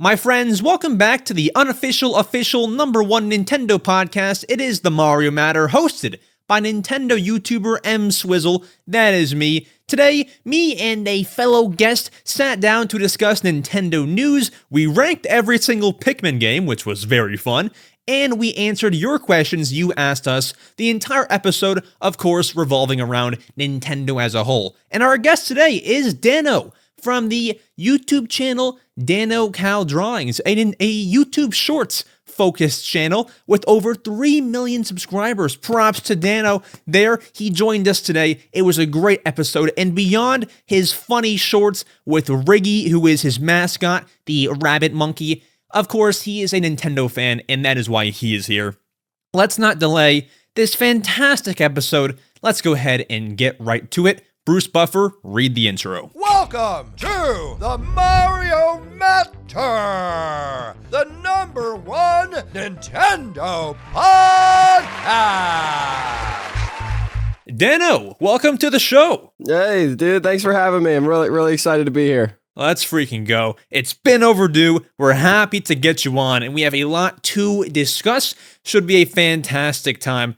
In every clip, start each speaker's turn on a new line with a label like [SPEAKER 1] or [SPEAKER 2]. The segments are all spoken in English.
[SPEAKER 1] My friends, welcome back to the unofficial, official #1 Nintendo podcast. It is the Mario Matter, hosted by Nintendo YouTuber EmSwizzle. That is me. Today, me and a fellow guest sat down to discuss Nintendo news. We ranked every single Pikmin game, which was very fun, and we answered your questions you asked us. The entire episode, of course, revolving around Nintendo as a whole. And our guest today is Danno from the YouTube channel Danno Cal Drawings, a YouTube Shorts focused channel with over 3 million subscribers. Props to Danno there. He joined us today. It was a great episode, and beyond his funny shorts with Riggy, who is his mascot, the rabbit monkey, of course, he is a Nintendo fan, and that is why he is here. Let's not delay this fantastic episode. Let's go ahead and get right to it. Bruce Buffer, read the intro.
[SPEAKER 2] Welcome to the Mario Matter, the #1 Nintendo podcast.
[SPEAKER 1] Danno, welcome to the show.
[SPEAKER 3] Hey, dude, thanks for having me. I'm really excited to be here.
[SPEAKER 1] Let's freaking go. It's been overdue. We're happy to get you on, and we have a lot to discuss. Should be a fantastic time.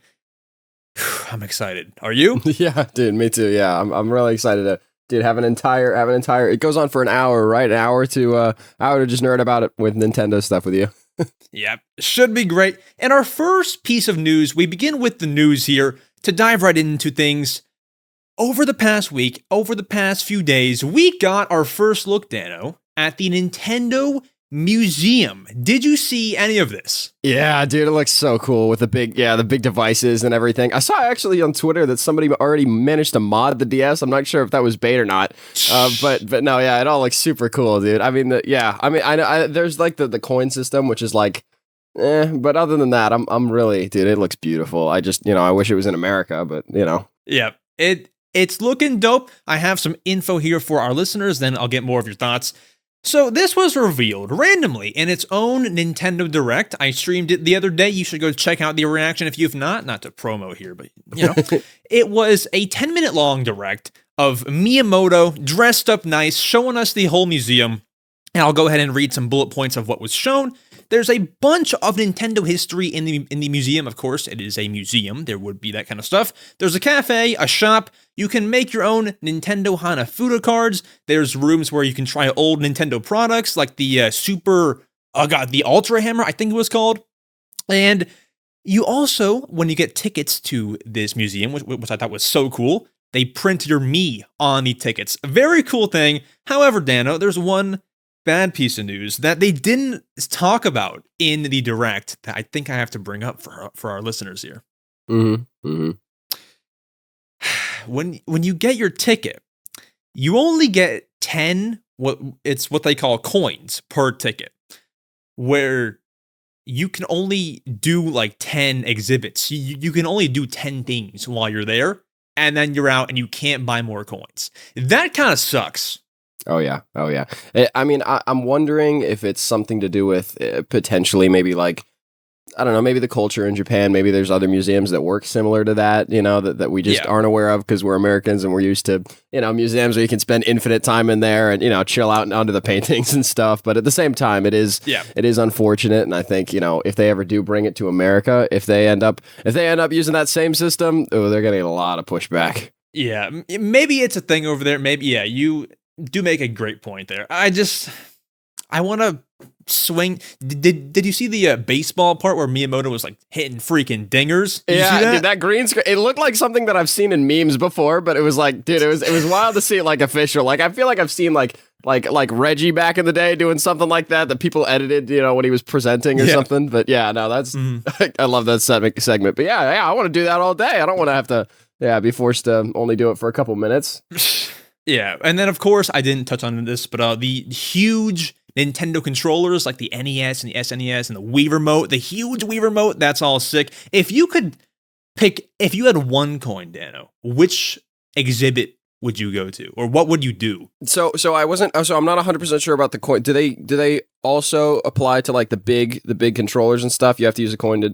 [SPEAKER 1] I'm excited. Are you?
[SPEAKER 3] Yeah, dude, me too. Yeah, I'm really excited to, dude, have an entire. It goes on for an hour, right? An hour to just nerd about it with Nintendo stuff with you.
[SPEAKER 1] Yep, should be great. And our first piece of news, we begin with the news here to dive right into things. Over the past week, over the past few days, we got our first look, Danno, at the Nintendo Museum. Did you see any of this?
[SPEAKER 3] Yeah, dude, it looks so cool with the big devices and everything. I saw actually on Twitter that somebody already managed to mod the DS. I'm not sure if that was bait or not, but no, yeah, it all looks super cool, dude. I mean, I there's like the coin system, which is like, but other than that, I'm really, dude, it looks beautiful. I just, I wish it was in America, but
[SPEAKER 1] Yeah, it's looking dope. I have some info here for our listeners, then I'll get more of your thoughts. So this was revealed randomly in its own Nintendo Direct. I streamed it the other day. You should go check out the reaction if you've not to promo here, but it was a 10-minute long Direct of Miyamoto dressed up nice, showing us the whole museum. And I'll go ahead and read some bullet points of what was shown. There's a bunch of Nintendo history in the museum. Of course, it is a museum. There would be that kind of stuff. There's a cafe, a shop. You can make your own Nintendo Hanafuda cards. There's rooms where you can try old Nintendo products like the the Ultra Hammer, I think it was called. And you also, when you get tickets to this museum, which I thought was so cool, they print your Mii on the tickets. A very cool thing. However, Danno, there's one bad piece of news that they didn't talk about in the Direct that I think I have to bring up for our listeners here.
[SPEAKER 3] Mm-hmm. Mm-hmm.
[SPEAKER 1] When you get your ticket, you only get 10 what they call coins per ticket, where you can only do like 10 exhibits. You can only do 10 things while you're there, and then you're out and you can't buy more coins. That kind of sucks.
[SPEAKER 3] Oh yeah. I mean, I'm wondering if it's something to do with potentially maybe like, I don't know, maybe the culture in Japan. Maybe there's other museums that work similar to that, that we just aren't aware of because we're Americans and we're used to, museums where you can spend infinite time in there and, chill out under the paintings and stuff. But at the same time, it is unfortunate. And I think, if they ever do bring it to America, if they end up using that same system, they're going to get a lot of pushback.
[SPEAKER 1] Yeah, maybe it's a thing over there. Maybe, you do make a great point there. I want to swing. Did you see the baseball part where Miyamoto was like hitting freaking dingers? Did you see that?
[SPEAKER 3] Dude, that green screen, it looked like something that I've seen in memes before, but it was like, dude, it was wild to see it like official. Like, I feel like I've seen like Reggie back in the day doing something like that people edited, when he was presenting or something. But yeah, no, that's, I love that segment. But yeah, I want to do that all day. I don't want to have to, be forced to only do it for a couple minutes.
[SPEAKER 1] Yeah, and then of course I didn't touch on this, but the huge Nintendo controllers like the NES and the SNES and the Wii Remote, the huge Wii Remote, that's all sick. If you had one coin, Danno, which exhibit would you go to, or what would you do?
[SPEAKER 3] So I'm not 100% sure about the coin. Do they also apply to like the big controllers and stuff? You have to use a coin to.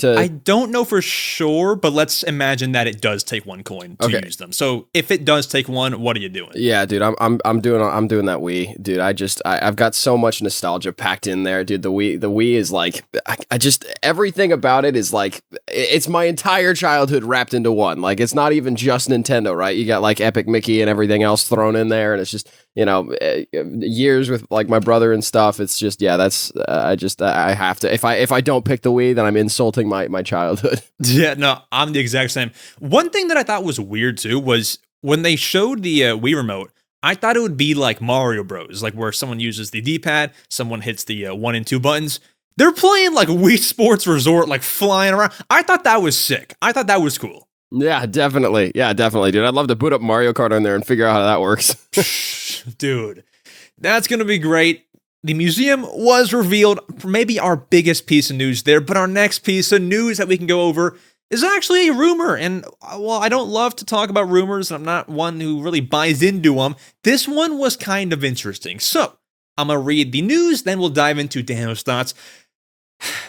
[SPEAKER 1] I don't know for sure, but let's imagine that it does take 1 coin to use them. So if it does take 1, what are you doing?
[SPEAKER 3] Yeah, dude, I'm doing that Wii, dude. I've got so much nostalgia packed in there, dude. The Wii is like, I just everything about it is like, it's my entire childhood wrapped into one. Like, it's not even just Nintendo, right? You got like Epic Mickey and everything else thrown in there, and it's just, you know, years with like my brother and stuff. It's just, yeah, that's I have to. If I don't pick the Wii, then I'm insulting my childhood.
[SPEAKER 1] Yeah, no, I'm the exact same. One thing that I thought was weird too was when they showed the Wii remote, I thought it would be like Mario Bros, like where someone uses the D-pad, someone hits the 1 and 2 buttons. They're playing like Wii Sports Resort, like flying around. I thought that was sick. I thought that was cool.
[SPEAKER 3] Yeah, definitely, dude. I'd love to boot up Mario Kart on there and figure out how that works.
[SPEAKER 1] Dude, that's gonna be great. The museum was revealed, maybe our biggest piece of news there, but our next piece of news that we can go over is actually a rumor. And while I don't love to talk about rumors, and I'm not one who really buys into them, this one was kind of interesting. So I'm going to read the news, then we'll dive into Danno's thoughts.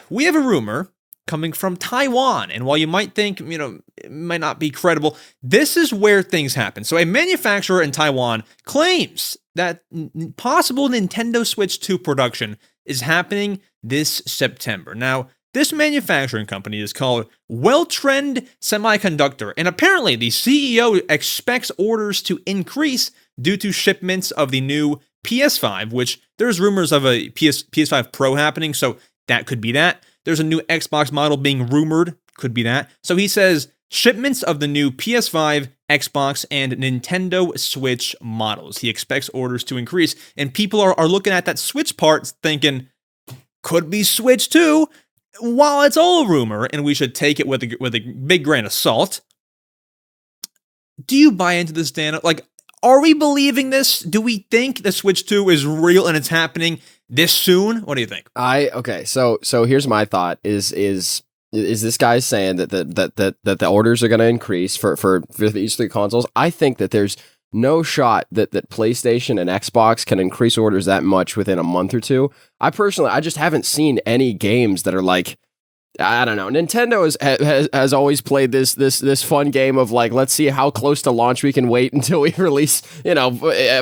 [SPEAKER 1] We have a rumor coming from Taiwan, and while you might think, you know, it might not be credible, this is where things happen. So a manufacturer in Taiwan claims that possible Nintendo Switch 2 production is happening this September. Now, this manufacturing company is called Well-Trend Semiconductor, and apparently the CEO expects orders to increase due to shipments of the new PS5, which there's rumors of a PS5 Pro happening, so that could be that. There's a new Xbox model being rumored, could be that. So he says shipments of the new PS5, Xbox, and Nintendo Switch models. He expects orders to increase, and people are looking at that Switch part thinking, could be Switch 2. While it's all a rumor, and we should take it with a big grain of salt, do you buy into this, Dan? Like, are we believing this? Do we think the Switch 2 is real and it's happening this soon? What do you think?
[SPEAKER 3] Okay, so here's my thought: is this guy saying that the orders are going to increase for these 3 consoles? I think that there's no shot that PlayStation and Xbox can increase orders that much within a month or two. I just haven't seen any games that are like, I don't know. Nintendo has always played this fun game of like, let's see how close to launch we can wait until we release, you know,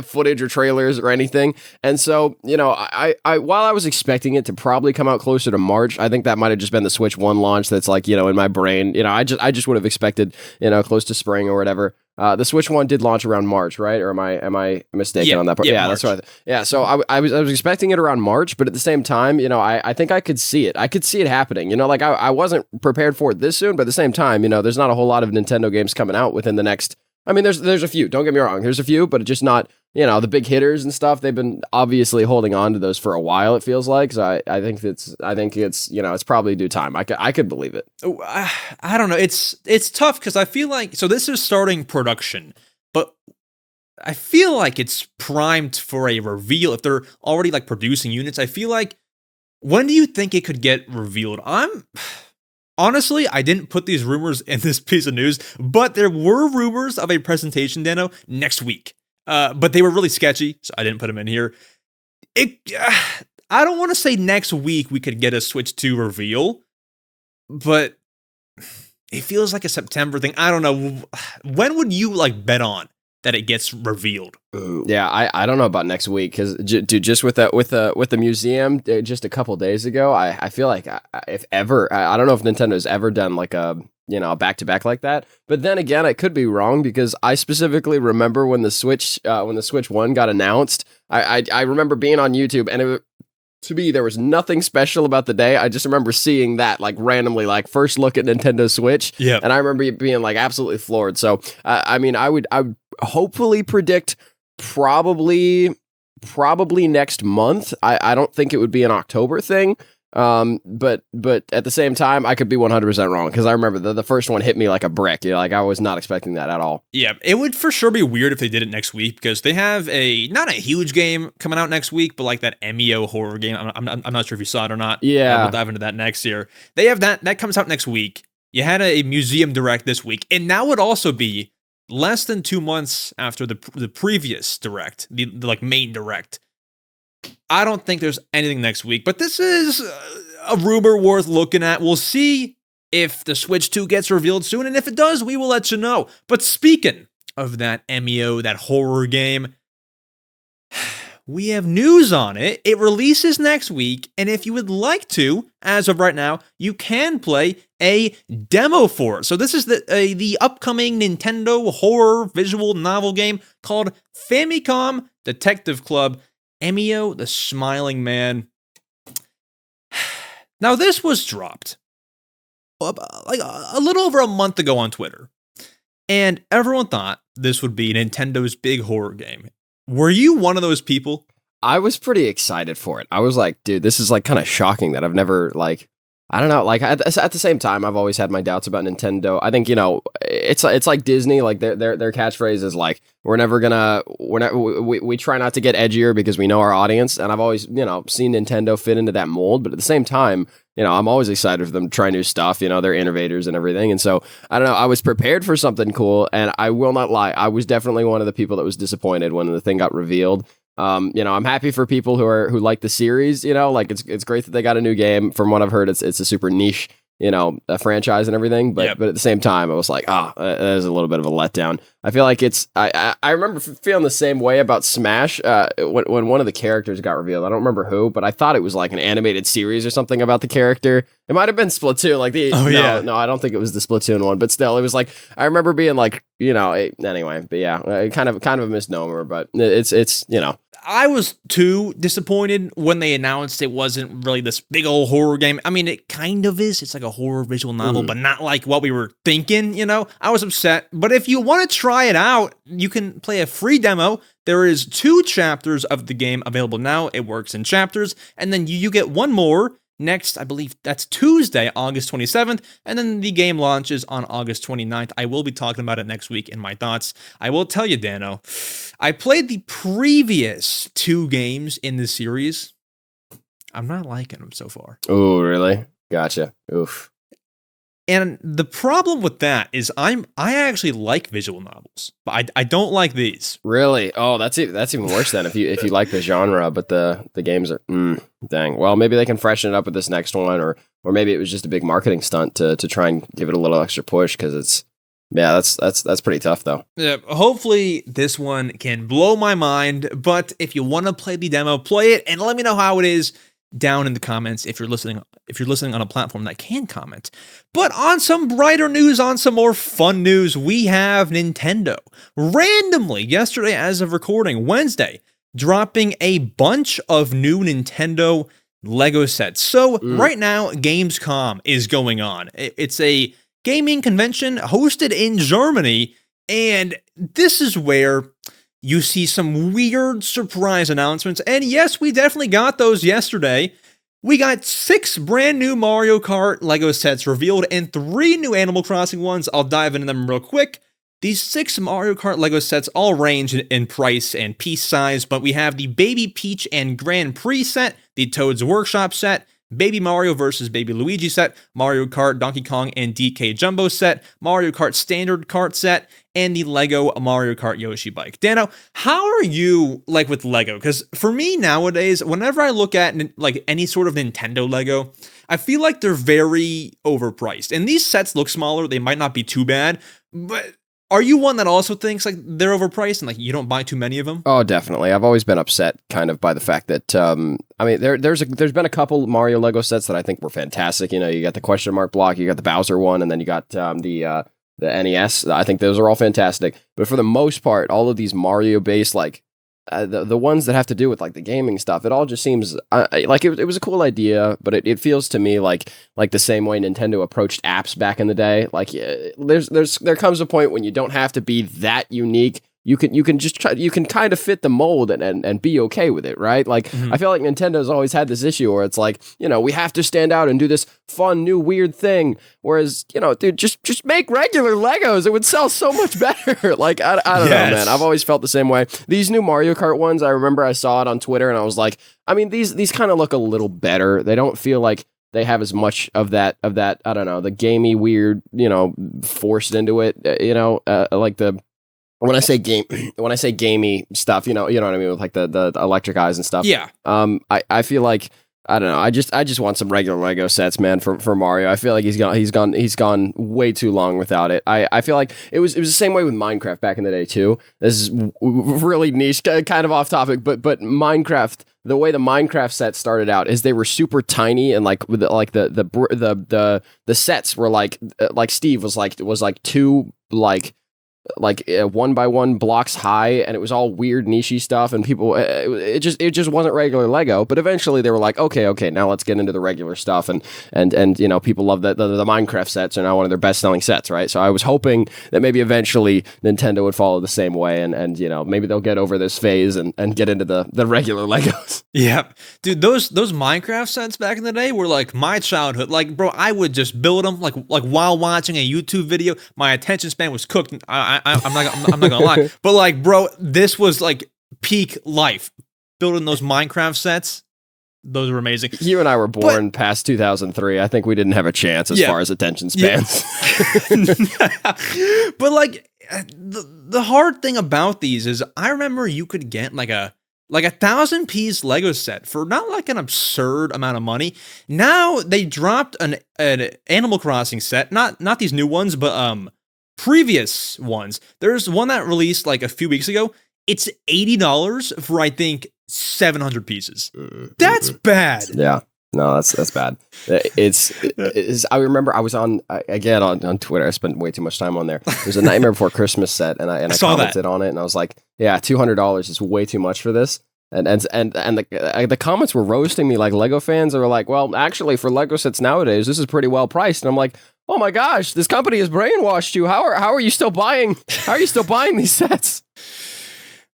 [SPEAKER 3] footage or trailers or anything. And so, you know, I while I was expecting it to probably come out closer to March, I think that might have just been the Switch 1 launch that's like, you know, in my brain, you know, I just would have expected, you know, close to spring or whatever. The Switch 1 did launch around March, right? Or am I mistaken on that part? Yeah, that's right. Yeah, so I was expecting it around March, but at the same time, you know, I think I could see it. I could see it happening. You know, like I wasn't prepared for it this soon, but at the same time, you know, there's not a whole lot of Nintendo games coming out within the next. I mean, there's a few. Don't get me wrong. There's a few, but just not, you know, the big hitters and stuff. They've been obviously holding on to those for a while. It feels like. So I think it's you know, it's probably due time. I could believe it.
[SPEAKER 1] I don't know. It's tough because I feel like, so this is starting production, but I feel like it's primed for a reveal. If they're already like producing units, I feel like, when do you think it could get revealed? Honestly, I didn't put these rumors in this piece of news, but there were rumors of a presentation, Danno, next week. But they were really sketchy, so I didn't put them in here. I don't want to say next week we could get a Switch 2 reveal, but it feels like a September thing. I don't know. When would you like bet on that it gets revealed?
[SPEAKER 3] Yeah, I don't know about next week because, dude, just with the museum just a couple days ago, I feel like if ever, I don't know if Nintendo's ever done like a, you know, back to back like that. But then again, I could be wrong because I specifically remember when the Switch 1 got announced. I remember being on YouTube and to me, there was nothing special about the day. I just remember seeing that, like, randomly, like, first look at Nintendo Switch.
[SPEAKER 1] Yeah.
[SPEAKER 3] And I remember being, like, absolutely floored. So, I mean, I would hopefully predict probably next month. I don't think it would be an October thing. But at the same time, I could be 100% wrong because I remember the first one hit me like a brick. You know, like I was not expecting that at all.
[SPEAKER 1] Yeah, it would for sure be weird if they did it next week because they have not a huge game coming out next week, but like that EmEO horror game. I'm not sure if you saw it or not.
[SPEAKER 3] Yeah,
[SPEAKER 1] we'll dive into that next year. They have that comes out next week. You had a museum direct this week, and that would also be less than 2 months after the previous direct, the like main direct. I don't think there's anything next week, but this is a rumor worth looking at. We'll see if the Switch 2 gets revealed soon, and if it does, we will let you know. But speaking of that EmEO, that horror game, we have news on it. It releases next week, and if you would like to, as of right now, you can play a demo for it. So this is the upcoming Nintendo horror visual novel game called Famicom Detective Club, EmEO, the Smiling Man. Now, this was dropped like a little over a month ago on Twitter, and everyone thought this would be Nintendo's big horror game. Were you one of those people?
[SPEAKER 3] I was pretty excited for it. I was like, dude, this is like kind of shocking that I've never like, I don't know, like at the same time, I've always had my doubts about Nintendo. I think, you know, it's like Disney, like their catchphrase is like, we try not to get edgier because we know our audience. And I've always, you know, seen Nintendo fit into that mold, but at the same time, you know, I'm always excited for them to try new stuff. You know, they're innovators and everything. And so, I don't know, I was prepared for something cool, and I will not lie, I was definitely one of the people that was disappointed when the thing got revealed. You know, I'm happy for people who like the series, you know, like it's great that they got a new game. From what I've heard, it's a super niche, you know, a franchise and everything. But but at the same time, I was like, that is a little bit of a letdown. I feel like I remember feeling the same way about Smash when one of the characters got revealed. I don't remember who, but I thought it was like an animated series or something about the character. It might have been Splatoon, like no, I don't think it was the Splatoon one, but still, it was like, I remember being like, you know, anyway, but yeah, kind of a misnomer, but it's you know.
[SPEAKER 1] I was too disappointed when they announced it wasn't really this big old horror game. I mean, it kind of is. It's like a horror visual novel, but not like what we were thinking, you know? I was upset. But if you want to try it out, you can play a free demo. There is 2 chapters of the game available now. It works in chapters. And then you get one more next, I believe that's Tuesday, August 27th, and then the game launches on August 29th. I will be talking about it next week in my thoughts. I will tell you, Danno, I played the previous 2 games in the series. I'm not liking them so far.
[SPEAKER 3] Oh, really? Gotcha. Oof.
[SPEAKER 1] And the problem with that is I actually like visual novels, but I don't like these.
[SPEAKER 3] Really? Oh, that's even worse then if you like the genre, but the games are dang. Well, maybe they can freshen it up with this next one, or maybe it was just a big marketing stunt to try and give it a little extra push, because it's that's pretty tough though.
[SPEAKER 1] Yeah, hopefully this one can blow my mind, but if you want to play the demo, play it and let me know how it is down in the comments if you're listening on a platform that can comment. But on some brighter news, on some more fun news, we have Nintendo randomly yesterday, as of recording, Wednesday, dropping a bunch of new Nintendo Lego sets. So right now, Gamescom is going on. It's a gaming convention hosted in Germany, and this is where you see some weird surprise announcements. And yes, we definitely got those yesterday. We got 6 brand new Mario Kart Lego sets revealed and 3 new Animal Crossing ones. I'll dive into them real quick. These 6 Mario Kart Lego sets all range in price and piece size, but we have the Baby Peach and Grand Prix set, the Toad's Workshop set, Baby Mario vs. Baby Luigi set, Mario Kart Donkey Kong and DK Jumbo set, Mario Kart Standard Kart set, and the Lego Mario Kart Yoshi bike. Danno, how are you like with Lego? Because for me nowadays, whenever I look at like any sort of Nintendo Lego, I feel like they're very overpriced. And these sets look smaller, they might not be too bad, but are you one that also thinks like they're overpriced and like you don't buy too many of them?
[SPEAKER 3] Oh, definitely. I've always been upset kind of by the fact that I mean there's been a couple Mario Lego sets that I think were fantastic. You know, you got the question mark block, you got the Bowser one, and then you got the NES. I think those are all fantastic. But for the most part, all of these Mario based like the ones that have to do with like the gaming stuff, it all just seems like it was a cool idea, but it feels to me like the same way Nintendo approached apps back in the day. Like there comes a point when you don't have to be that unique. You can just try, you can kind of fit the mold and be okay with it, right? Like I feel like Nintendo's always had this issue where it's like, you know, we have to stand out and do this fun new weird thing, whereas, you know, dude, just make regular Legos. It would sell so much better. Like I don't know, man. I've always felt the same way. These new Mario Kart ones, I remember I saw it on Twitter and I was like, I mean, these kind of look a little better. They don't feel like they have as much of that I don't know, the gamey weird, you know, forced into it, you know, like the when I say gamey stuff, you know what I mean, with like the electric eyes and stuff.
[SPEAKER 1] Yeah.
[SPEAKER 3] I feel like I don't know. I just want some regular Lego sets, man, for Mario. I feel like he's gone way too long without it. I feel like it was the same way with Minecraft back in the day too. This is really niche, kind of off topic, but Minecraft. The way the Minecraft sets started out is they were super tiny, and like with the sets were like Steve was like two like 1x1 blocks high, and it was all weird nichey stuff, and people it just wasn't regular Lego. But eventually they were like, okay, now let's get into the regular stuff, and you know, people love that the Minecraft sets are now one of their best selling sets, right? So I was hoping that maybe eventually Nintendo would follow the same way, and you know, maybe they'll get over this phase and get into the regular Legos.
[SPEAKER 1] Yeah, dude, those Minecraft sets back in the day were like my childhood. Like, bro, I would just build them like while watching a YouTube video. My attention span was cooked. I'm not gonna lie, but like, bro, this was like peak life. Building those Minecraft sets, those were amazing.
[SPEAKER 3] You and I were born past 2003. I think we didn't have a chance as far as attention spans.
[SPEAKER 1] Yeah. But like, the hard thing about these is, I remember you could get like a 1,000-piece Lego set for not like an absurd amount of money. Now they dropped an Animal Crossing set, not these new ones, but previous ones. There's one that released like a few weeks ago. It's $80 for, I think, 700 pieces. That's bad.
[SPEAKER 3] Yeah. No, that's bad. It's I remember I was on Twitter. I spent way too much time on there. There's a Nightmare Before Christmas set, and I commented on it, and I was like, yeah, $200 is way too much for this. And the comments were roasting me, like Lego fans. They were like, well, actually, for Lego sets nowadays, this is pretty well priced. And I'm like, oh my gosh, this company has brainwashed you. How are you still buying? How are you still buying these sets?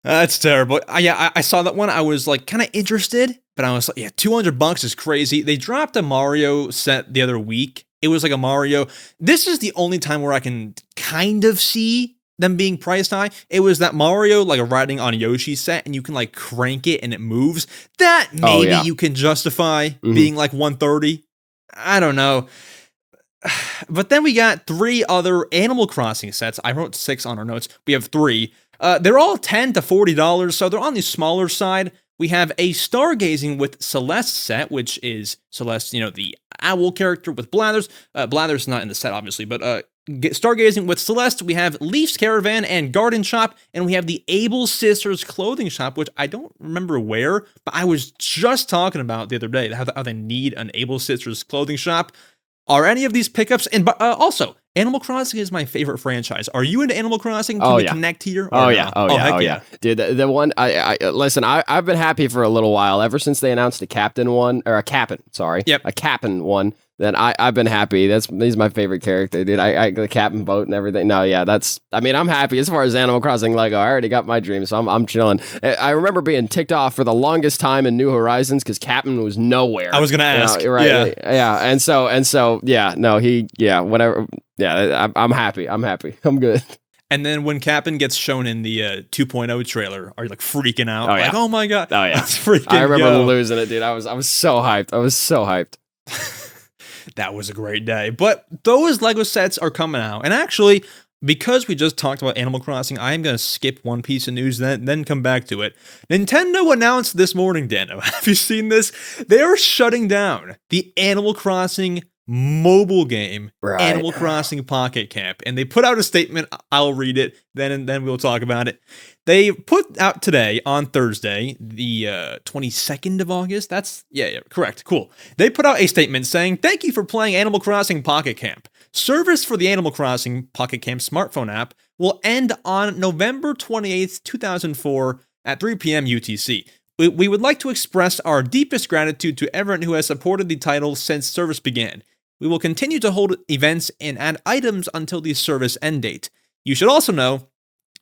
[SPEAKER 1] That's terrible. I saw that one. I was like kind of interested, but I was like, yeah, $200 is crazy. They dropped a Mario set the other week. It was like a Mario. This is the only time where I can kind of see them being priced high. It was that Mario like riding on Yoshi set, and you can like crank it and it moves. That maybe you can justify being like 130. I don't know. But then we got 3 other Animal Crossing sets. I wrote 6 on our notes. We have 3. They're all $10 to $40, so they're on the smaller side. We have a Stargazing with Celeste set, which is Celeste, you know, the owl character with Blathers. Blathers not in the set, obviously, but Stargazing with Celeste. We have Leaf's Caravan and Garden Shop, and we have the Able Sisters clothing shop, which I don't remember where, but I was just talking about the other day, how they need an Able Sisters clothing shop. Are any of these pickups? And also, Animal Crossing is my favorite franchise. Are you into Animal Crossing? Can we connect here?
[SPEAKER 3] Oh yeah. Dude, the one I listen. I've been happy for a little while, ever since they announced a Captain one, or a Cap'n. Sorry, a Cap'n one. Then I've been happy. He's my favorite character, dude. The Cap'n boat and everything. No, yeah, I'm happy as far as Animal Crossing Lego. I already got my dream, so I'm chilling. I remember being ticked off for the longest time in New Horizons because Cap'n was nowhere.
[SPEAKER 1] I was gonna ask,
[SPEAKER 3] right? Yeah, and so whatever. Yeah, I'm happy. I'm good.
[SPEAKER 1] And then when Cap'n gets shown in the 2.0 trailer, are you like freaking out? Like, oh my god!
[SPEAKER 3] Oh yeah,
[SPEAKER 1] let's freaking
[SPEAKER 3] I remember
[SPEAKER 1] go.
[SPEAKER 3] losing it, dude. I was so hyped.
[SPEAKER 1] That was a great day. But those Lego sets are coming out. And actually, because we just talked about Animal Crossing, I am going to skip one piece of news, then come back to it. Nintendo announced this morning, Danno, have you seen this? They are shutting down the Animal Crossing mobile game, Animal Crossing Pocket Camp. And they put out a statement. I'll read it, then we'll talk about it. They put out today, on Thursday, the 22nd of August. That's, correct, cool. They put out a statement saying, thank you for playing Animal Crossing Pocket Camp. Service for the Animal Crossing Pocket Camp smartphone app will end on November 28th, 2004 at 3 p.m. UTC. We would like to express our deepest gratitude to everyone who has supported the title since service began. We will continue to hold events and add items until the service end date. You should also know,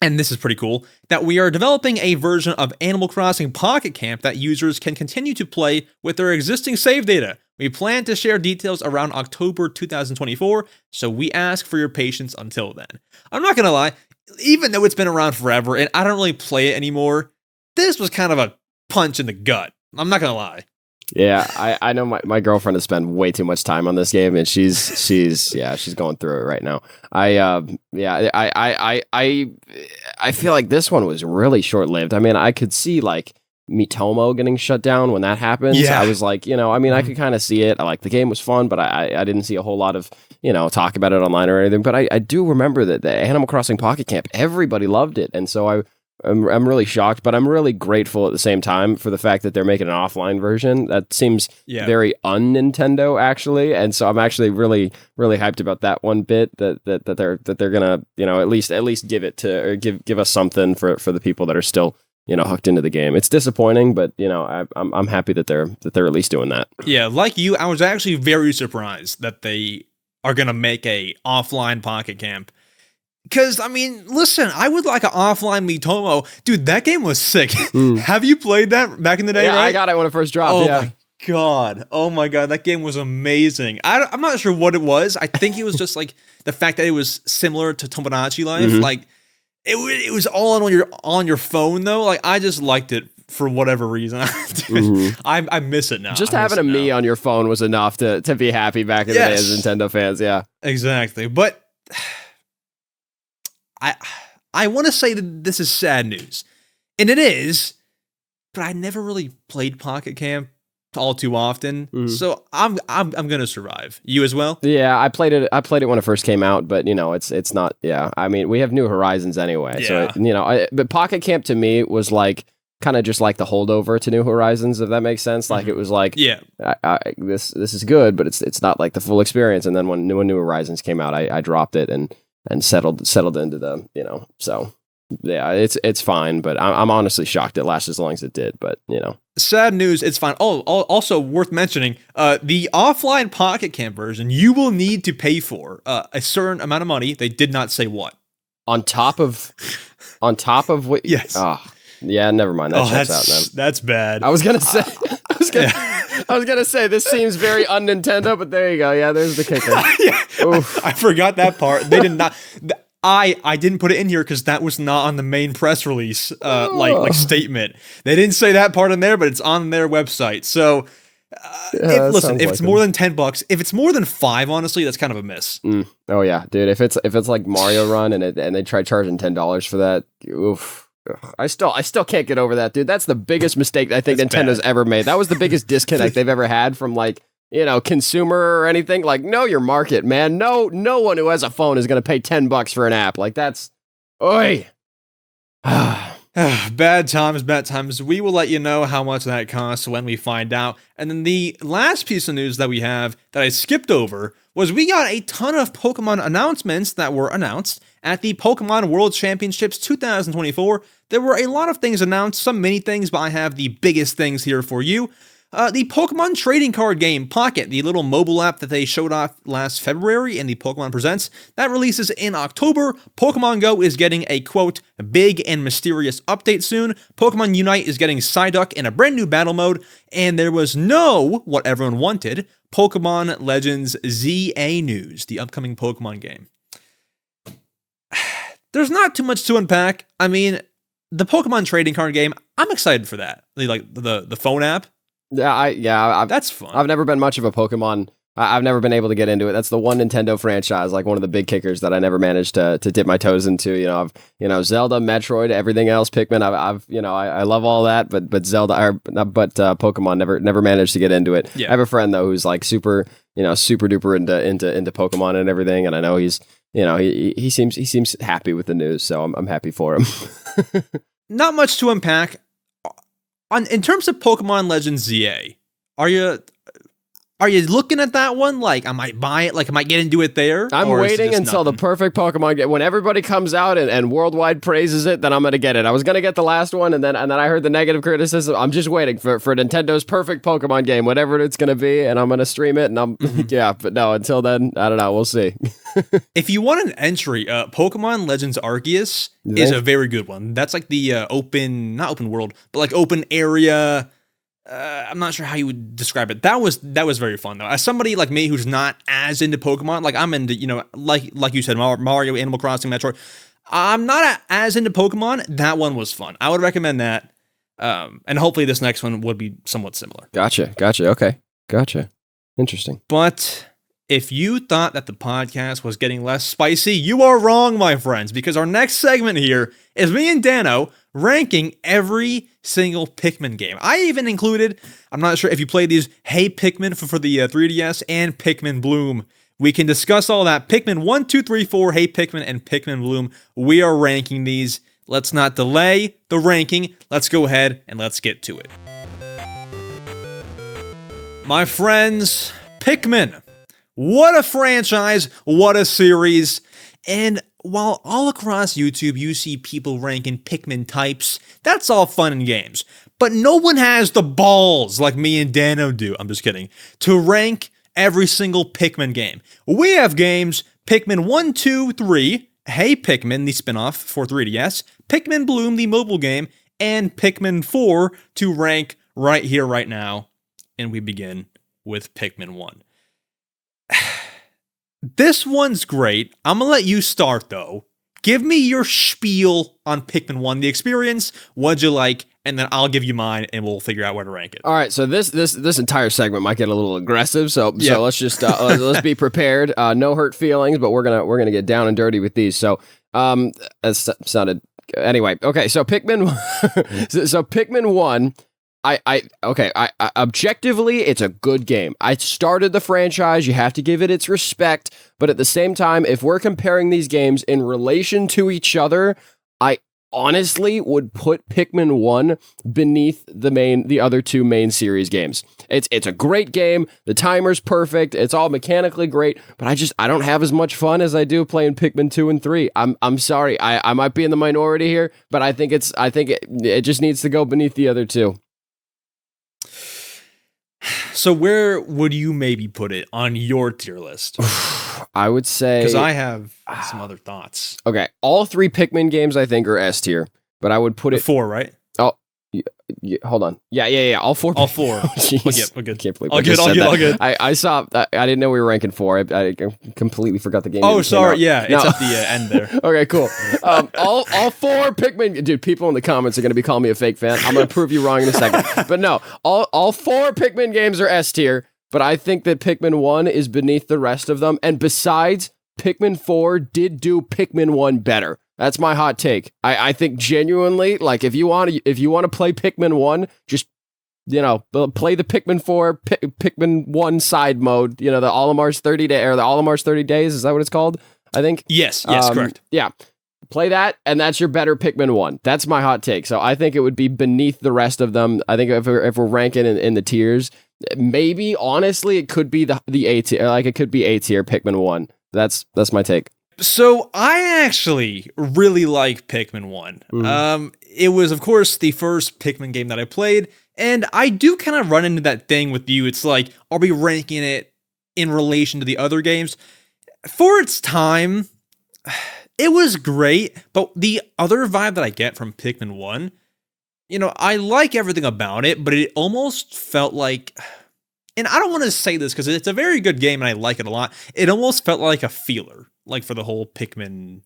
[SPEAKER 1] and this is pretty cool, that we are developing a version of Animal Crossing Pocket Camp that users can continue to play with their existing save data. We plan to share details around October 2024, so we ask for your patience until then. I'm not gonna lie, even though it's been around forever and I don't really play it anymore, this was kind of a punch in the gut. I'm not gonna lie.
[SPEAKER 3] Yeah, I know my girlfriend has spent way too much time on this game, and she's going through it right now. I feel like this one was really short lived. I mean, I could see like Miitomo getting shut down when that happens.
[SPEAKER 1] Yeah.
[SPEAKER 3] I was like, I could kind of see it. The game was fun, but I didn't see a whole lot of, talk about it online or anything. But I do remember that the Animal Crossing Pocket Camp, everybody loved it. And so I'm really shocked, but I'm really grateful at the same time for the fact that they're making an offline version. That seems very un-Nintendo, actually, and so I'm actually really, really hyped about that one bit that they're gonna at least give it to, or give us something for the people that are still hooked into the game. It's disappointing, but I'm happy that they're at least doing that.
[SPEAKER 1] Yeah, like you, I was actually very surprised that they are gonna make a offline Pocket Camp. Because, listen, I would like an offline Miitomo. Dude, that game was sick. Have you played that back in the day,
[SPEAKER 3] Yeah,
[SPEAKER 1] right?
[SPEAKER 3] I got it when it first dropped,
[SPEAKER 1] Oh my god, that game was amazing. I'm not sure what it was. I think it was just, the fact that it was similar to Tomodachi Life.
[SPEAKER 3] Mm-hmm.
[SPEAKER 1] It was all on your phone, though. I just liked it for whatever reason. I miss it now.
[SPEAKER 3] Just having a Mii on your phone was enough to be happy back in the day as Nintendo fans, yeah.
[SPEAKER 1] Exactly, but... I want to say that this is sad news, and it is, but I never really played Pocket Camp all too often, so I'm gonna survive. You as well?
[SPEAKER 3] Yeah, I played it when it first came out, but it's not. Yeah, we have New Horizons anyway, so but Pocket Camp to me was kind of just like the holdover to New Horizons, if that makes sense. It was this is good, but it's not like the full experience. And then when New Horizons came out, I dropped it and settled into the, so yeah, it's fine, but I'm honestly shocked it lasted as long as it did, but
[SPEAKER 1] Sad news, it's fine. Oh, also worth mentioning, the offline Pocket Camp version, you will need to pay for a certain amount of money. They did not say what.
[SPEAKER 3] On top of what?
[SPEAKER 1] Yes.
[SPEAKER 3] Oh, yeah, never mind. That checks out, man.
[SPEAKER 1] That's bad.
[SPEAKER 3] I was gonna say, I was gonna say this seems very un-Nintendo, but there you go. Yeah, there's the kicker.
[SPEAKER 1] I forgot that part. They did not. I didn't put it in here because that was not on the main press release, statement. They didn't say that part in there, but it's on their website. So, if it's more than $10, if it's more than $5, honestly, that's kind of a miss.
[SPEAKER 3] Oh yeah, dude. If it's like Mario Run and they try charging $10 for that, oof. I still can't get over that, dude. That's the biggest mistake I think Nintendo's ever made. That was the biggest disconnect they've ever had from consumer or anything. Know your market, man. No one who has a phone is going to pay $10 for an app. That's oi.
[SPEAKER 1] Bad times. We will let you know how much that costs when we find out. And then the last piece of news that we have that I skipped over was we got a ton of Pokemon announcements that were announced at the Pokemon World Championships 2024. There were a lot of things announced, some mini things, but I have the biggest things here for you. The Pokemon trading card game Pocket, the little mobile app that they showed off last February in the Pokemon Presents, that releases in October. Pokemon Go is getting a, quote, big and mysterious update soon. Pokemon Unite is getting Psyduck in a brand new battle mode. And there was no, what everyone wanted, Pokemon Legends ZA news, the upcoming Pokemon game. There's not too much to unpack. The Pokemon trading card game, I'm excited for that. The phone app.
[SPEAKER 3] Yeah,
[SPEAKER 1] that's fun.
[SPEAKER 3] I've never been much of a Pokemon. I've never been able to get into it. That's the one Nintendo franchise, one of the big kickers that I never managed to dip my toes into. Zelda, Metroid, everything else, Pikmin. I love all that, but Pokemon never managed to get into it.
[SPEAKER 1] Yeah.
[SPEAKER 3] I have a friend though who's super duper into Pokemon and everything, and I know he's he seems happy with the news, so I'm happy for him.
[SPEAKER 1] Not much to unpack. In terms of Pokemon Legends ZA, are you looking at that one? I might buy it. I might get into it there.
[SPEAKER 3] I'm waiting until the perfect Pokemon game. When everybody comes out and worldwide praises it, then I'm gonna get it. I was gonna get the last one, and then I heard the negative criticism. I'm just waiting for Nintendo's perfect Pokemon game, whatever it's gonna be, and I'm gonna stream it. And I'm but no, until then, I don't know. We'll see.
[SPEAKER 1] If you want an entry, Pokemon Legends Arceus is a very good one. That's the not open world, but open area. I'm not sure how you would describe it. That was very fun though. As somebody like me who's not as into Pokemon, I'm into like you said, Mario, Animal Crossing, Metroid. I'm not as into Pokemon. That one was fun. I would recommend that. And hopefully this next one would be somewhat similar.
[SPEAKER 3] Gotcha. Okay. Gotcha. Interesting.
[SPEAKER 1] But If you thought that the podcast was getting less spicy, you are wrong, my friends, because our next segment here is me and Danno ranking every single Pikmin game. I even included, I'm not sure if you played these, Hey Pikmin for the 3DS and Pikmin Bloom. We can discuss all that. Pikmin 1, 2, 3, 4, Hey Pikmin, and Pikmin Bloom. We are ranking these. Let's not delay the ranking. Let's go ahead and let's get to it. My friends, Pikmin. What a franchise, what a series. And while all across YouTube you see people ranking Pikmin types, that's all fun and games. But no one has the balls like me and Danno do, I'm just kidding, to rank every single Pikmin game. We have games, Pikmin 1, 2, 3, Hey Pikmin, the spin-off for 3DS, Pikmin Bloom, the mobile game, and Pikmin 4 to rank right here, right now. And we begin with Pikmin 1. This one's great. I'm gonna let you start though. Give me your spiel on Pikmin 1, the experience, what'd you like, and then I'll give you mine and we'll figure out where to rank it.
[SPEAKER 3] All right, so this entire segment might get a little aggressive, so let's just let's be prepared. No hurt feelings, but we're gonna get down and dirty with these. So that sounded anyway. Okay, so Pikmin, so Pikmin 1. I objectively, it's a good game. I started the franchise. You have to give it its respect. But at the same time, if we're comparing these games in relation to each other, I honestly would put Pikmin 1 beneath the other two main series games. It's a great game. The timer's perfect. It's all mechanically great. But I don't have as much fun as I do playing Pikmin 2 and 3. I'm sorry. I might be in the minority here, but I think it just needs to go beneath the other two.
[SPEAKER 1] So where would you maybe put it on your tier list?
[SPEAKER 3] I would say...
[SPEAKER 1] Because I have some other thoughts.
[SPEAKER 3] Okay, all three Pikmin games I think are S tier, but I would put it...
[SPEAKER 1] 4, right?
[SPEAKER 3] Oh, hold on. Yeah, all four.
[SPEAKER 1] All 4.
[SPEAKER 3] Oh,
[SPEAKER 1] we're good.
[SPEAKER 3] I can't believe
[SPEAKER 1] All good.
[SPEAKER 3] I saw... I didn't know we were ranking 4. I completely forgot the game.
[SPEAKER 1] Oh, sorry. Yeah, it's at the end there.
[SPEAKER 3] Okay, cool. All 4 Pikmin... Dude, people in the comments are going to be calling me a fake fan. I'm going to prove you wrong in a second. But no, all 4 Pikmin games are S tier, but I think that Pikmin 1 is beneath the rest of them. And besides, Pikmin 4 did do Pikmin 1 better. That's my hot take. I think genuinely, like, if you want to play Pikmin 1, just, play the Pikmin 4, Pikmin 1 side mode, the Olimar's 30 day or the Olimar's 30 days. Is that what it's called? I think.
[SPEAKER 1] Yes, correct.
[SPEAKER 3] Yeah. Play that, and that's your better Pikmin 1. That's my hot take. So I think it would be beneath the rest of them. I think if we're ranking in the tiers, maybe, honestly, it could be the A tier. Like, it could be A tier Pikmin 1. That's my take.
[SPEAKER 1] So I actually really like Pikmin 1.
[SPEAKER 3] Mm-hmm.
[SPEAKER 1] It was, of course, the first Pikmin game that I played, and I do kind of run into that thing with you. It's like, are we ranking it in relation to the other games? For its time, it was great, but the other vibe that I get from Pikmin 1, I like everything about it, but it almost felt like... And I don't want to say this because it's a very good game and I like it a lot. It almost felt like a feeler, like for the whole Pikmin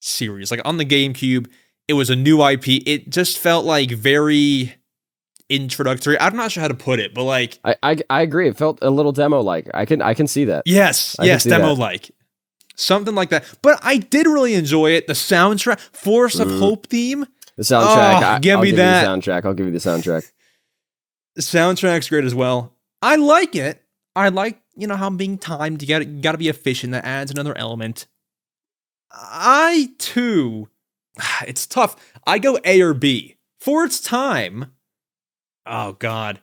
[SPEAKER 1] series. Like on the GameCube, it was a new IP. It just felt like very introductory. I'm not sure how to put it, but like...
[SPEAKER 3] I agree. It felt a little demo-like. I can see that.
[SPEAKER 1] Yes, demo-like. Something like that. But I did really enjoy it. The soundtrack, Force of Hope theme.
[SPEAKER 3] The soundtrack. I'll give
[SPEAKER 1] you that.
[SPEAKER 3] I'll give you the soundtrack.
[SPEAKER 1] The soundtrack's great as well. I like it. I like, how I'm being timed. You gotta be efficient. That adds another element. I, too, it's tough. I go A or B. For its time, oh, God.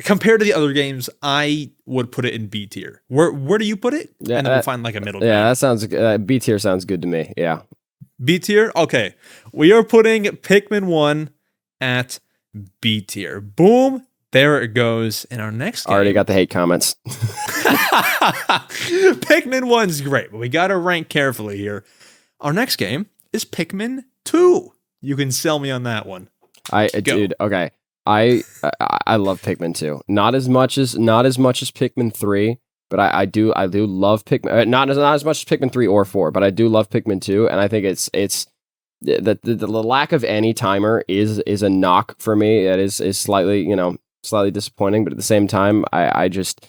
[SPEAKER 1] Compared to the other games, I would put it in B tier. Where do you put it?
[SPEAKER 3] Yeah,
[SPEAKER 1] and then we'll find like a middle ground.
[SPEAKER 3] Yeah, that sounds B tier sounds good to me. Yeah.
[SPEAKER 1] B tier? Okay. We are putting Pikmin 1 at B tier. Boom. There it goes. In our next game.
[SPEAKER 3] Already got the hate comments.
[SPEAKER 1] Pikmin 1's great, but we got to rank carefully here. Our next game is Pikmin 2. You can sell me on that one.
[SPEAKER 3] Dude, okay. I love Pikmin 2. Not as much as Pikmin 3, but I do love Pikmin. Not as much as Pikmin 3 or 4, but I do love Pikmin 2, and I think it's the lack of any timer is a knock for me. It is slightly disappointing, but at the same time, I just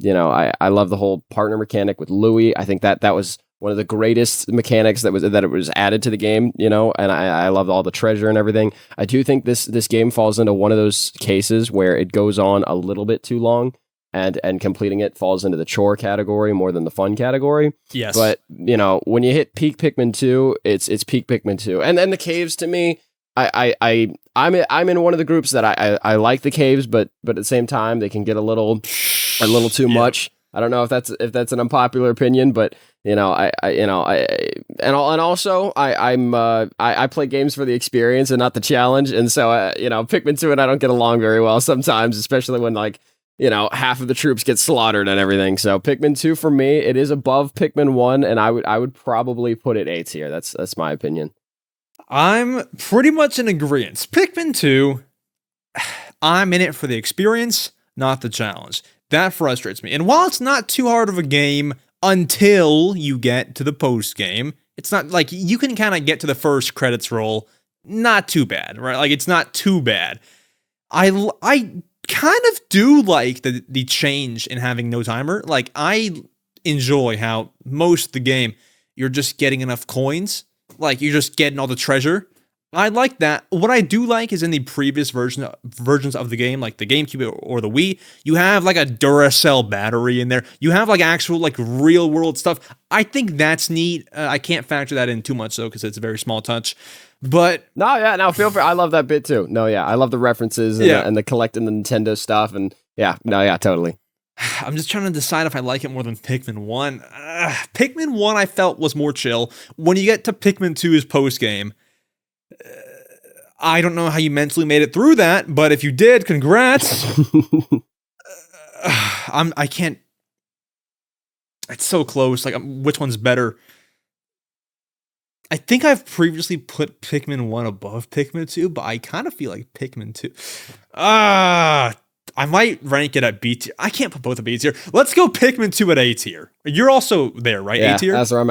[SPEAKER 3] I love the whole partner mechanic with Louis. I think that was one of the greatest mechanics that it was added to the game, and I love all the treasure and everything. I do think this game falls into one of those cases where it goes on a little bit too long, and completing it falls into the chore category more than the fun category.
[SPEAKER 1] Yes.
[SPEAKER 3] But, when you hit peak Pikmin 2, it's peak Pikmin 2. And then the caves, to me, I'm in one of the groups that I like the caves, but at the same time they can get a little too much. I don't know if that's an unpopular opinion, but I play games for the experience and not the challenge, and so Pikmin 2 and I don't get along very well sometimes, especially when half of the troops get slaughtered and everything. So Pikmin 2 for me, it is above Pikmin 1, and I would probably put it A tier. That's my opinion.
[SPEAKER 1] I'm pretty much in agreement. Pikmin 2, I'm in it for the experience, not the challenge. That frustrates me. And while it's not too hard of a game until you get to the post game, it's not like you can kind of get to the first credits roll. Not too bad, right? Like, it's not too bad. I kind of do like the change in having no timer. Like, I enjoy how most of the game you're just getting enough coins. Like, you're just getting all the treasure. I like that. What I do like is in the previous versions of the game, like the GameCube or the Wii, you have like a Duracell battery in there. You have like actual like real world stuff. I think that's neat. I can't factor that in too much though, because it's a very small touch. But
[SPEAKER 3] no, feel free. I love that bit too. No, yeah, I love the references and the collecting the Nintendo stuff, and totally.
[SPEAKER 1] I'm just trying to decide if I like it more than Pikmin 1. Pikmin 1 I felt was more chill. When you get to Pikmin 2's post game, I don't know how you mentally made it through that, but if you did, congrats. I can't. It's so close. Like, which one's better? I think I've previously put Pikmin 1 above Pikmin 2, but I kind of feel like Pikmin 2. I might rank it at B tier. I can't put both at B tier. Let's go Pikmin 2 at A tier. You're also there, right?
[SPEAKER 3] Yeah,
[SPEAKER 1] A tier?
[SPEAKER 3] That's where I'm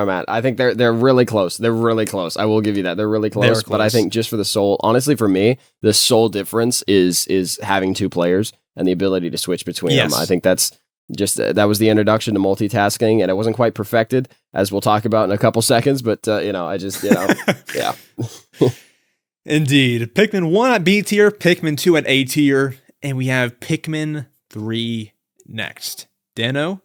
[SPEAKER 3] at. I think they're really close. They're really close. I will give you that. They're really close. But I think just for the sole, honestly, for me, the sole difference is having two players and the ability to switch between them. I think that's just that was the introduction to multitasking, and it wasn't quite perfected, as we'll talk about in a couple seconds. But yeah.
[SPEAKER 1] Indeed, Pikmin 1 at B tier, Pikmin 2 at A tier. And we have Pikmin 3 next. Danno,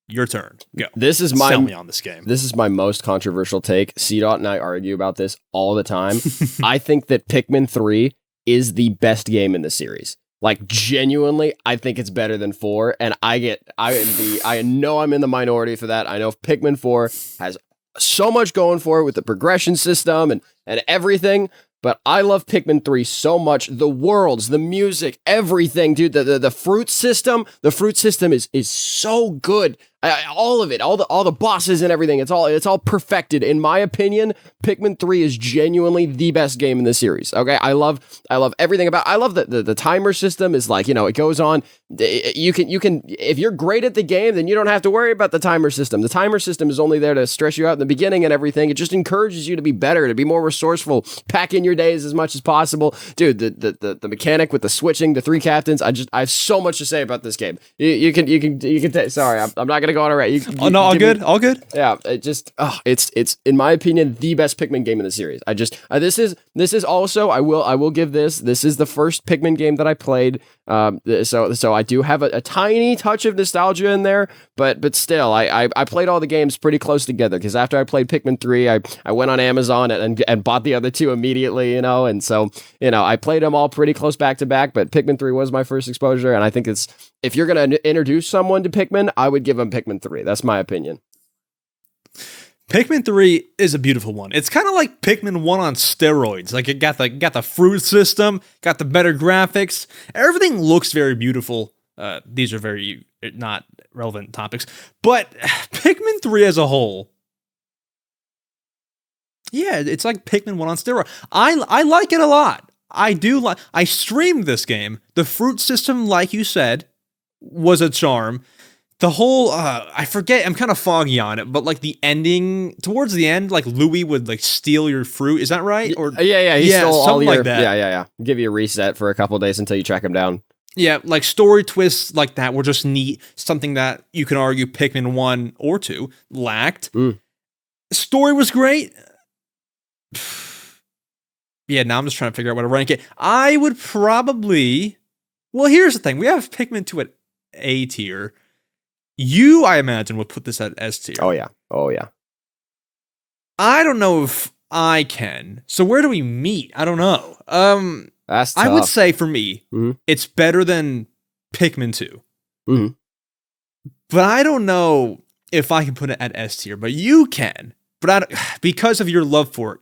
[SPEAKER 1] your turn. Go. Sell me on this game.
[SPEAKER 3] This is my most controversial take. C-Dot and I argue about this all the time. I think that Pikmin 3 is the best game in the series. Like, genuinely, I think it's better than 4. And I know I'm in the minority for that. I know Pikmin 4 has so much going for it with the progression system and everything. But I love Pikmin 3 so much. The worlds, the music, everything, dude. The fruit system. The fruit system is so good. All of it, all the bosses and everything. It's all perfected. In my opinion, Pikmin 3 is genuinely the best game in the series. Okay, I love everything about. I love the timer system is like, it goes on. You can if you're great at the game, then you don't have to worry about the timer system. The timer system is only there to stress you out in the beginning and everything. It just encourages you to be better, to be more resourceful, pack in your days as much as possible, dude. The mechanic with the switching, the 3 captains. I have so much to say about this game. You can. Sorry, I'm not gonna go on a rant.
[SPEAKER 1] All good.
[SPEAKER 3] Yeah, it's in my opinion the best Pikmin game in the series. This is also I will give this is the first Pikmin game that I played. So I do have a tiny touch of nostalgia in there, but still I played all the games pretty close together, because after I played Pikmin 3, I went on Amazon and bought the other 2 immediately, and so I played them all pretty close back to back. But Pikmin 3 was my first exposure, and I think if you're gonna introduce someone to Pikmin, I would give them Pikmin 3. That's my opinion.
[SPEAKER 1] Pikmin 3 is a beautiful one. It's kind of like Pikmin 1 on steroids. Like, it got the fruit system, got the better graphics. Everything looks very beautiful. These are very not relevant topics. But Pikmin 3 as a whole, yeah, it's like Pikmin 1 on steroids. I like it a lot. I streamed this game. The fruit system, like you said, was a charm. The whole, I forget, I'm kind of foggy on it, but like the ending, towards the end, like Louis would like steal your fruit. Is that right? Or
[SPEAKER 3] he stole all
[SPEAKER 1] something
[SPEAKER 3] your,
[SPEAKER 1] like that.
[SPEAKER 3] Yeah. Give you a reset for a couple of days until you track him down.
[SPEAKER 1] Yeah, like story twists like that were just neat. Something that you can argue Pikmin 1 or 2 lacked. Story was great. Yeah, now I'm just trying to figure out where to rank it. I would probably... Well, here's the thing. We have Pikmin 2 at A tier. You, I imagine, would put this at S tier.
[SPEAKER 3] Oh, yeah. Oh, yeah.
[SPEAKER 1] I don't know if I can. So where do we meet? I don't know.
[SPEAKER 3] That's tough.
[SPEAKER 1] I would say for me, it's better than Pikmin 2. But I don't know if I can put it at S tier, but you can. But because of your love for it,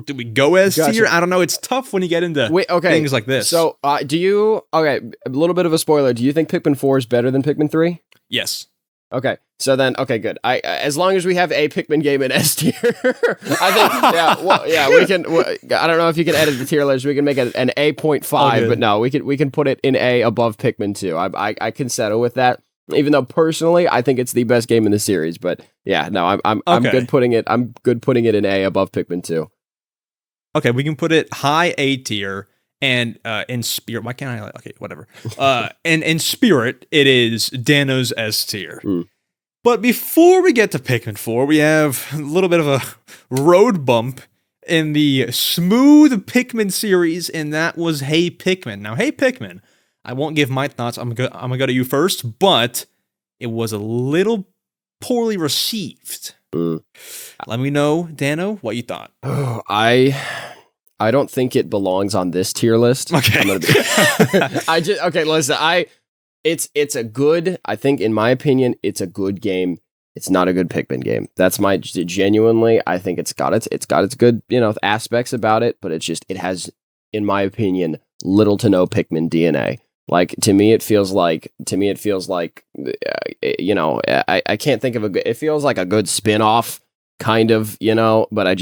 [SPEAKER 1] do we go S tier? I don't know. It's tough when you get into things like this.
[SPEAKER 3] So do you... Okay, a little bit of a spoiler. Do you think Pikmin 4 is better than Pikmin 3?
[SPEAKER 1] Yes.
[SPEAKER 3] Okay, so then, okay, good. As long as we have a Pikmin game in S tier, I think, we can. I don't know if you can edit the tier list. We can make it an A.5, but no, we can put it in A above Pikmin 2. I can settle with that. Even though personally, I think it's the best game in the series. But yeah, no, I'm good putting it. I'm good putting it in A above Pikmin 2.
[SPEAKER 1] Okay, we can put it high A tier. And in spirit, why can't I? Okay, whatever. And in spirit, it is Danno's S tier. But before we get to Pikmin 4, we have a little bit of a road bump in the smooth Pikmin series, and that was Hey Pikmin. Now, Hey Pikmin, I won't give my thoughts. I'm gonna go to you first, but it was a little poorly received. Let me know, Danno, what you thought.
[SPEAKER 3] Oh, I don't think it belongs on this tier list.
[SPEAKER 1] Okay.
[SPEAKER 3] Listen, it's a good, I think in my opinion, it's a good game. It's not a good Pikmin game. That's my genuinely, I think it's got its good, aspects about it, but it has, in my opinion, little to no Pikmin DNA. Like, to me, it feels like, I can't think of it feels like a good spin-off kind of, but I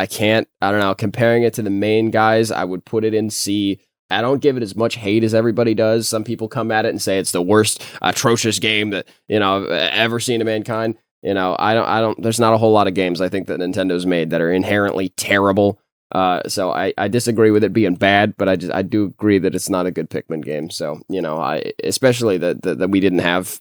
[SPEAKER 3] can't, I don't know, comparing it to the main guys, I would put it in C. I don't give it as much hate as everybody does. Some people come at it and say it's the worst, atrocious game that, I've ever seen of mankind. I don't, there's not a whole lot of games I think that Nintendo's made that are inherently terrible. So I disagree with it being bad, but I do agree that it's not a good Pikmin game. So, especially that we didn't have,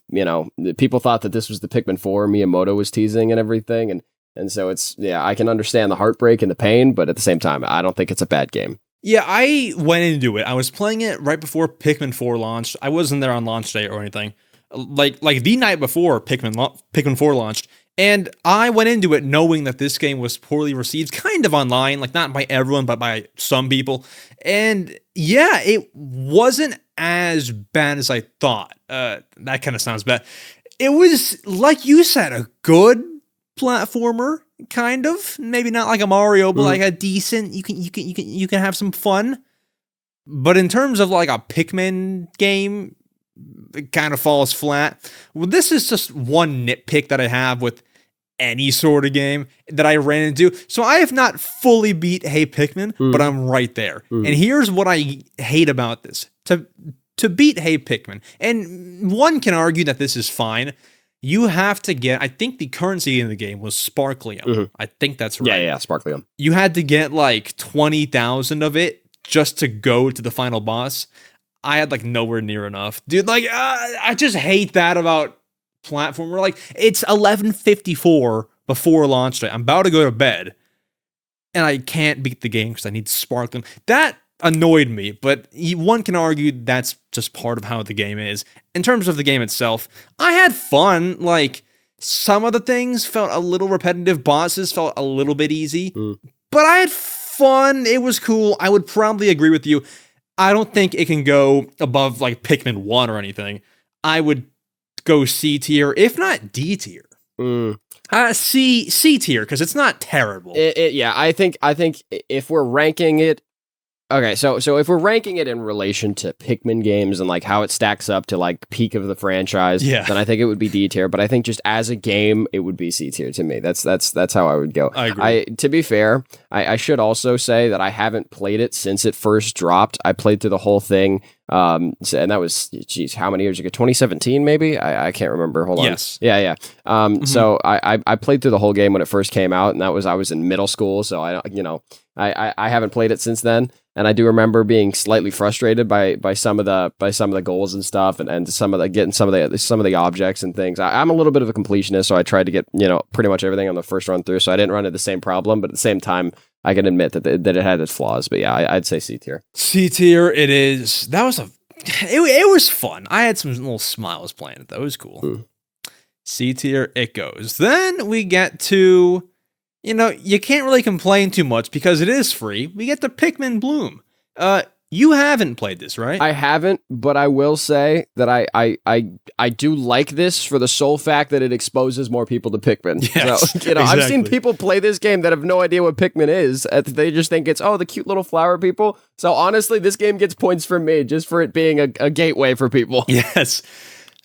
[SPEAKER 3] people thought that this was the Pikmin 4 Miyamoto was teasing and everything. And so I can understand the heartbreak and the pain, but at the same time, I don't think it's a bad game.
[SPEAKER 1] Yeah, I went into it. I was playing it right before Pikmin 4 launched. I wasn't there on launch day or anything. Like the night before Pikmin 4 launched. And I went into it knowing that this game was poorly received, kind of online, like not by everyone, but by some people. And yeah, it wasn't as bad as I thought. That kind of sounds bad. It was, like you said, a good platformer, kind of. Maybe not like a Mario, but like a decent. You can have some fun. But in terms of like a Pikmin game, it kind of falls flat. Well, this is just one nitpick that I have with any sort of game that I ran into. So I have not fully beat Hey Pikmin, but I'm right there. And here's what I hate about this. To beat Hey Pikmin, and one can argue that this is fine, you have to get, I think the currency in the game was Sparklium. I think that's right.
[SPEAKER 3] Yeah, Sparklium.
[SPEAKER 1] You had to get like 20,000 of it just to go to the final boss. I had like nowhere near enough. Dude, like, I just hate that about platformer. Like, it's 11:54 before launch day. I'm about to go to bed, and I can't beat the game because I need Sparklium. That annoyed me, but one can argue that's just part of how the game is. In terms of the game itself, I had fun. Like, some of the things felt a little repetitive. Bosses felt a little bit easy, but I had fun. It was cool. I would probably agree with you. I don't think it can go above like Pikmin 1 or anything. I would go C tier, if not D tier. C tier, because it's not terrible.
[SPEAKER 3] I think if we're ranking it, okay, so if we're ranking it in relation to Pikmin games and like how it stacks up to like peak of the franchise, then I think it would be D tier. But I think just as a game, it would be C tier to me. That's how I would go.
[SPEAKER 1] I agree.
[SPEAKER 3] To be fair, I should also say that I haven't played it since it first dropped. I played through the whole thing. And that was, geez, how many years ago? 2017, maybe? I can't remember. Hold on.
[SPEAKER 1] Yes.
[SPEAKER 3] Yeah. So I played through the whole game when it first came out, and I was in middle school, so I haven't played it since then. And I do remember being slightly frustrated by some of the goals and stuff, and getting some of the objects and things. I'm a little bit of a completionist, so I tried to get pretty much everything on the first run through, so I didn't run into the same problem. But at the same time, I can admit that it had its flaws. But yeah, I'd say C tier.
[SPEAKER 1] C tier it is. It was fun. I had some little smiles playing it. That was cool. C tier it goes. Then we get to, you can't really complain too much because it is free. We get to Pikmin Bloom. You haven't played this, right?
[SPEAKER 3] I haven't, but I will say that I do like this for the sole fact that it exposes more people to Pikmin.
[SPEAKER 1] Yes,
[SPEAKER 3] so,
[SPEAKER 1] exactly.
[SPEAKER 3] I've seen people play this game that have no idea what Pikmin is. They just think it's, the cute little flower people. So honestly, this game gets points from me just for it being a gateway for people.
[SPEAKER 1] Yes.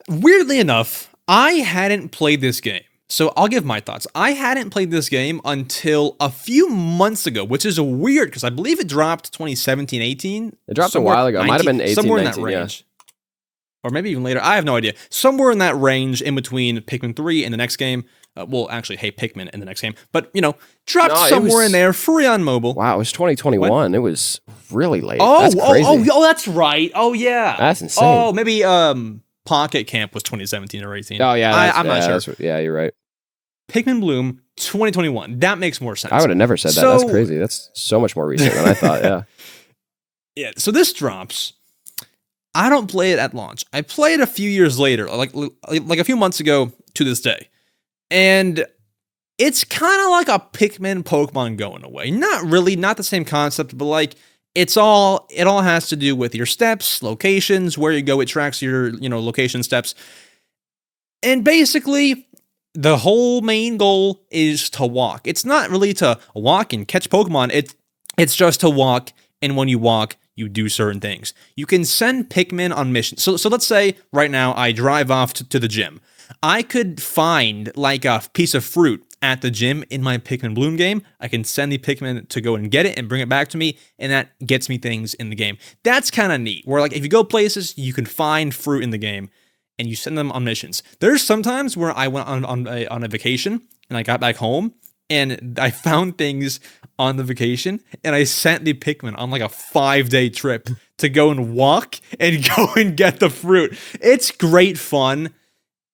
[SPEAKER 1] Weirdly enough, I hadn't played this game. So I'll give my thoughts. I hadn't played this game until a few months ago, which is weird because I believe it dropped 2017, 18.
[SPEAKER 3] It dropped a while ago. It might have been 18,
[SPEAKER 1] somewhere
[SPEAKER 3] 19,
[SPEAKER 1] in that range. Or maybe even later. I have no idea. Somewhere in that range in between Pikmin 3 and the next game. Pikmin in the next game. But, dropped somewhere in there, free on mobile.
[SPEAKER 3] Wow, it was 2021. What? It was really late.
[SPEAKER 1] Oh,
[SPEAKER 3] that's crazy.
[SPEAKER 1] That's right. Oh, yeah.
[SPEAKER 3] That's insane.
[SPEAKER 1] Oh, maybe Pocket Camp was 2017 or 18.
[SPEAKER 3] Oh, yeah.
[SPEAKER 1] I'm not sure.
[SPEAKER 3] Yeah, you're right.
[SPEAKER 1] Pikmin Bloom, 2021. That makes more sense.
[SPEAKER 3] I would have never said that. That's crazy. That's so much more recent than I thought, yeah.
[SPEAKER 1] Yeah, so this drops. I don't play it at launch. I play it a few years later, like a few months ago to this day. And it's kind of like a Pikmin Pokemon Go in a way. Not really, not the same concept, but it all has to do with your steps, locations, where you go. It tracks your, location steps. And basically, the whole main goal is to walk. It's not really to walk and catch Pokemon. It's just to walk, and when you walk, you do certain things. You can send Pikmin on missions. So let's say right now I drive off to the gym. I could find a piece of fruit at the gym in my Pikmin Bloom game. I can send the Pikmin to go and get it and bring it back to me, and that gets me things in the game. That's kind of neat, where if you go places, you can find fruit in the game, and you send them on missions. There's sometimes where I went on a vacation, and I got back home, and I found things on the vacation, and I sent the Pikmin on a 5-day trip to go and walk and go and get the fruit. It's great fun,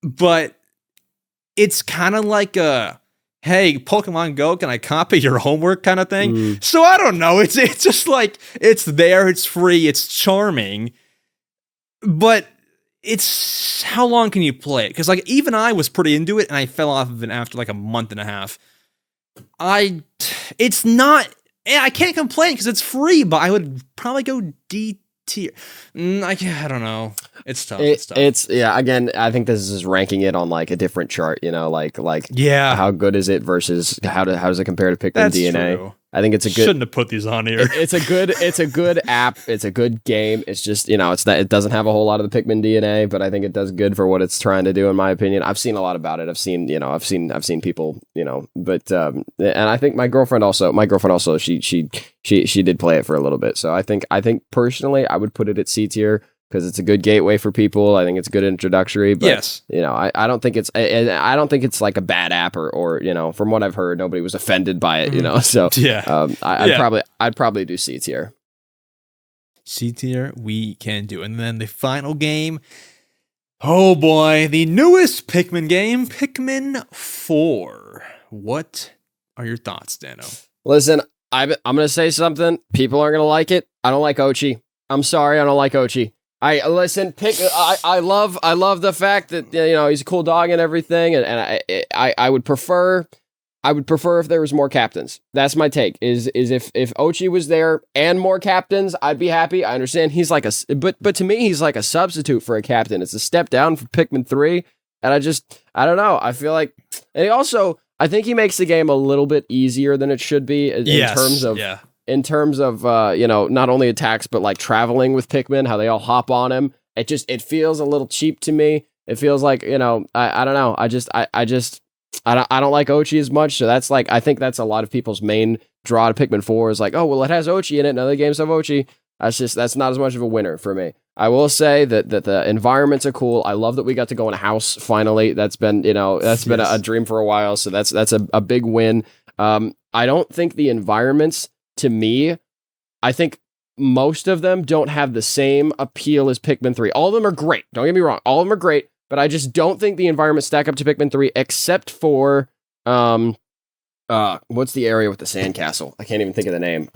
[SPEAKER 1] but it's kind of like a, hey, Pokemon Go, can I copy your homework kind of thing? So I don't know. It's just it's there, it's free, it's charming, but it's how long can you play it? Because even I was pretty into it, and I fell off of it after a month and a half. It's not. I can't complain because it's free, but I would probably go D tier. I don't know. It's tough.
[SPEAKER 3] It's yeah. Again, I think this is ranking it on a different chart.
[SPEAKER 1] Yeah.
[SPEAKER 3] How good is it versus how does it compare to Pikmin
[SPEAKER 1] That's
[SPEAKER 3] DNA?
[SPEAKER 1] True.
[SPEAKER 3] I think it's a good.
[SPEAKER 1] Shouldn't have put these on here.
[SPEAKER 3] It's a good app. It's a good game. It's just it's that it doesn't have a whole lot of the Pikmin DNA, but I think it does good for what it's trying to do, in my opinion. I've seen a lot about it. I've seen people, but and I think my girlfriend also she did play it for a little bit. So I think personally I would put it at C tier because it's a good gateway for people. I think it's a good introductory. But,
[SPEAKER 1] yes.
[SPEAKER 3] I don't think it's a bad app or from what I've heard, nobody was offended by it. So
[SPEAKER 1] yeah.
[SPEAKER 3] I'd probably do C tier.
[SPEAKER 1] C tier, we can do. And then the final game. Oh boy, the newest Pikmin game, Pikmin 4. What are your thoughts, Danno?
[SPEAKER 3] Listen, I'm gonna say something. People aren't gonna like it. I don't like Ochi. I'm sorry, I don't like Ochi. I love the fact that he's a cool dog and everything, and I would prefer if there was more captains. That's my take. Is if Ochi was there and more captains, I'd be happy. I understand he's but to me he's like a substitute for a captain. It's a step down from Pikmin 3, and I don't know. I feel like, and I think he makes the game a little bit easier than it should be in terms of not only attacks but traveling with Pikmin, how they all hop on him. It feels a little cheap to me. It feels like I don't know. I don't like Ochi as much, so that's I think that's a lot of people's main draw to Pikmin 4 is oh well, it has Ochi in it, and other games have Ochi. That's not as much of a winner for me. I will say that the environments are cool. I love that we got to go in a house finally. That's been been a dream for a while, so that's a big win. I don't think the environments, to me, I think most of them don't have the same appeal as Pikmin 3. All of them are great. Don't get me wrong. All of them are great, but I just don't think the environments stack up to Pikmin 3 except for what's the area with the sandcastle? I can't even think of the name.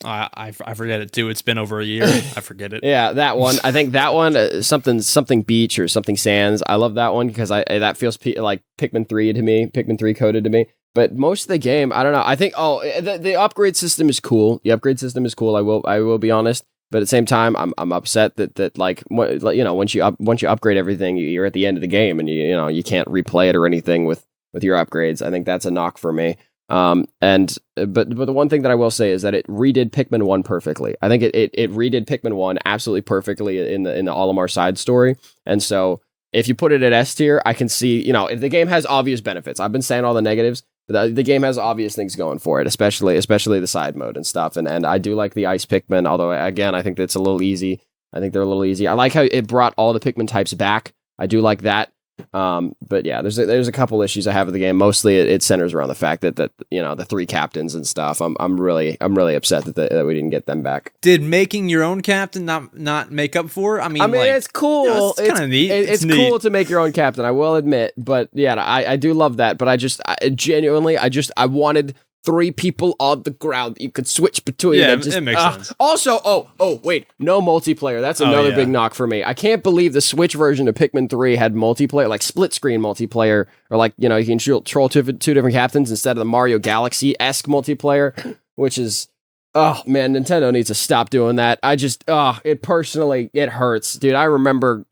[SPEAKER 1] I forget it too. It's been over a year. I forget it.
[SPEAKER 3] Yeah, that one. I think that one, something beach or something sands. I love that one because that feels like Pikmin 3 to me, Pikmin 3 coded to me. But most of the game, I don't know. I think the upgrade system is cool. The upgrade system is cool. I will be honest. But at the same time, I'm upset that like once you upgrade everything, you're at the end of the game and you can't replay it or anything with your upgrades. I think that's a knock for me. But the one thing that I will say is that it redid Pikmin 1 perfectly. I think it redid Pikmin 1 absolutely perfectly in the Olimar side story. And so if you put it at S tier, I can see, if the game has obvious benefits. I've been saying all the negatives, but the game has obvious things going for it, especially the side mode and stuff. And I do like the ice Pikmin, although again, I think that's a little easy. I think they're a little easy. I like how it brought all the Pikmin types back. I do like that. But yeah, there's a couple issues I have with the game. Mostly it centers around the fact that the 3 captains and stuff. I'm really upset that we didn't get them back.
[SPEAKER 1] Did making your own captain not make up for it? I mean,
[SPEAKER 3] it's cool.
[SPEAKER 1] It's kind of neat.
[SPEAKER 3] It's
[SPEAKER 1] neat.
[SPEAKER 3] Cool to make your own captain, I will admit. But yeah, I do love that. But I genuinely wanted 3 people on the ground that you could switch between.
[SPEAKER 1] Yeah, it makes sense.
[SPEAKER 3] Also, wait, no multiplayer. That's another big knock for me. I can't believe the Switch version of Pikmin 3 had multiplayer, like split screen multiplayer, or like, you can control 2 different captains instead of the Mario Galaxy-esque multiplayer, which is, oh man, Nintendo needs to stop doing that. It hurts. Dude, I remember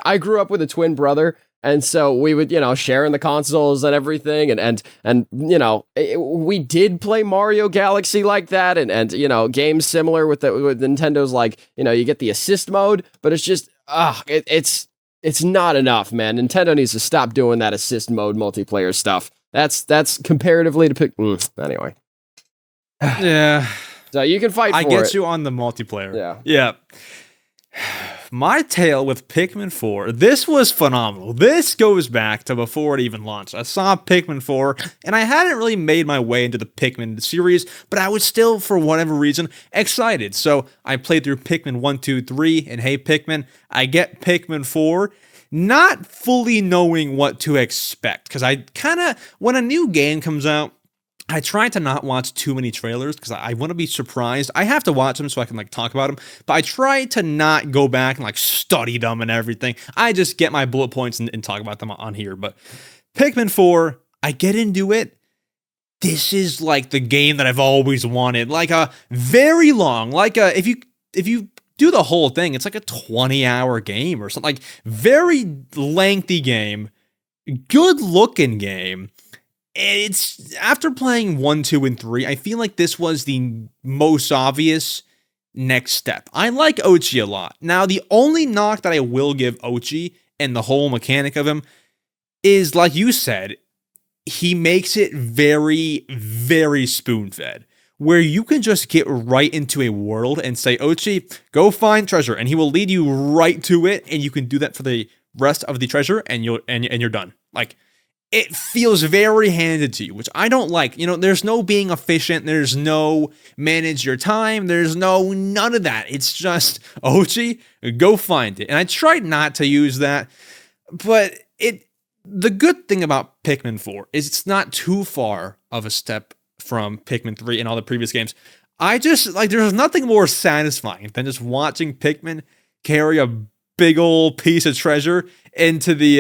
[SPEAKER 3] I grew up with a twin brother. And so we would, share in the consoles and everything. And we did play Mario Galaxy like that. And games similar with Nintendo's, like, you get the assist mode, but it's just, it's not enough, man. Nintendo needs to stop doing that assist mode multiplayer stuff. That's comparatively to pick. Anyway.
[SPEAKER 1] Yeah.
[SPEAKER 3] So you can fight for it.
[SPEAKER 1] I get you on the multiplayer.
[SPEAKER 3] Yeah.
[SPEAKER 1] Yeah. My tale with Pikmin 4, this was phenomenal. This goes back to before it even launched. I saw Pikmin 4, and I hadn't really made my way into the Pikmin series, but I was still, for whatever reason, excited. So I played through Pikmin 1, 2, 3, and hey Pikmin, I get Pikmin 4, not fully knowing what to expect, because when a new game comes out, I try to not watch too many trailers because I want to be surprised. I have to watch them so I can talk about them, but I try to not go back and study them and everything. I just get my bullet points and talk about them on here. But Pikmin 4, I get into it. This is the game that I've always wanted. A very long, if you do the whole thing, it's a 20-hour game or something. Very lengthy game, good looking game. It's after playing 1, 2, and 3, I feel like this was the most obvious next step. I like Ochi a lot. Now, the only knock that I will give Ochi and the whole mechanic of him is, like you said, he makes it very, very spoon-fed, where you can just get right into a world and say, Ochi, go find treasure, and he will lead you right to it, and you can do that for the rest of the treasure, and you're done. It feels very handed to you, which I don't like. There's no being efficient. There's no manage your time. There's none of that. It's just, Ochi, go find it. And I tried not to use that, but the good thing about Pikmin 4 is it's not too far of a step from Pikmin 3 and all the previous games. I just, there's nothing more satisfying than just watching Pikmin carry a big old piece of treasure into the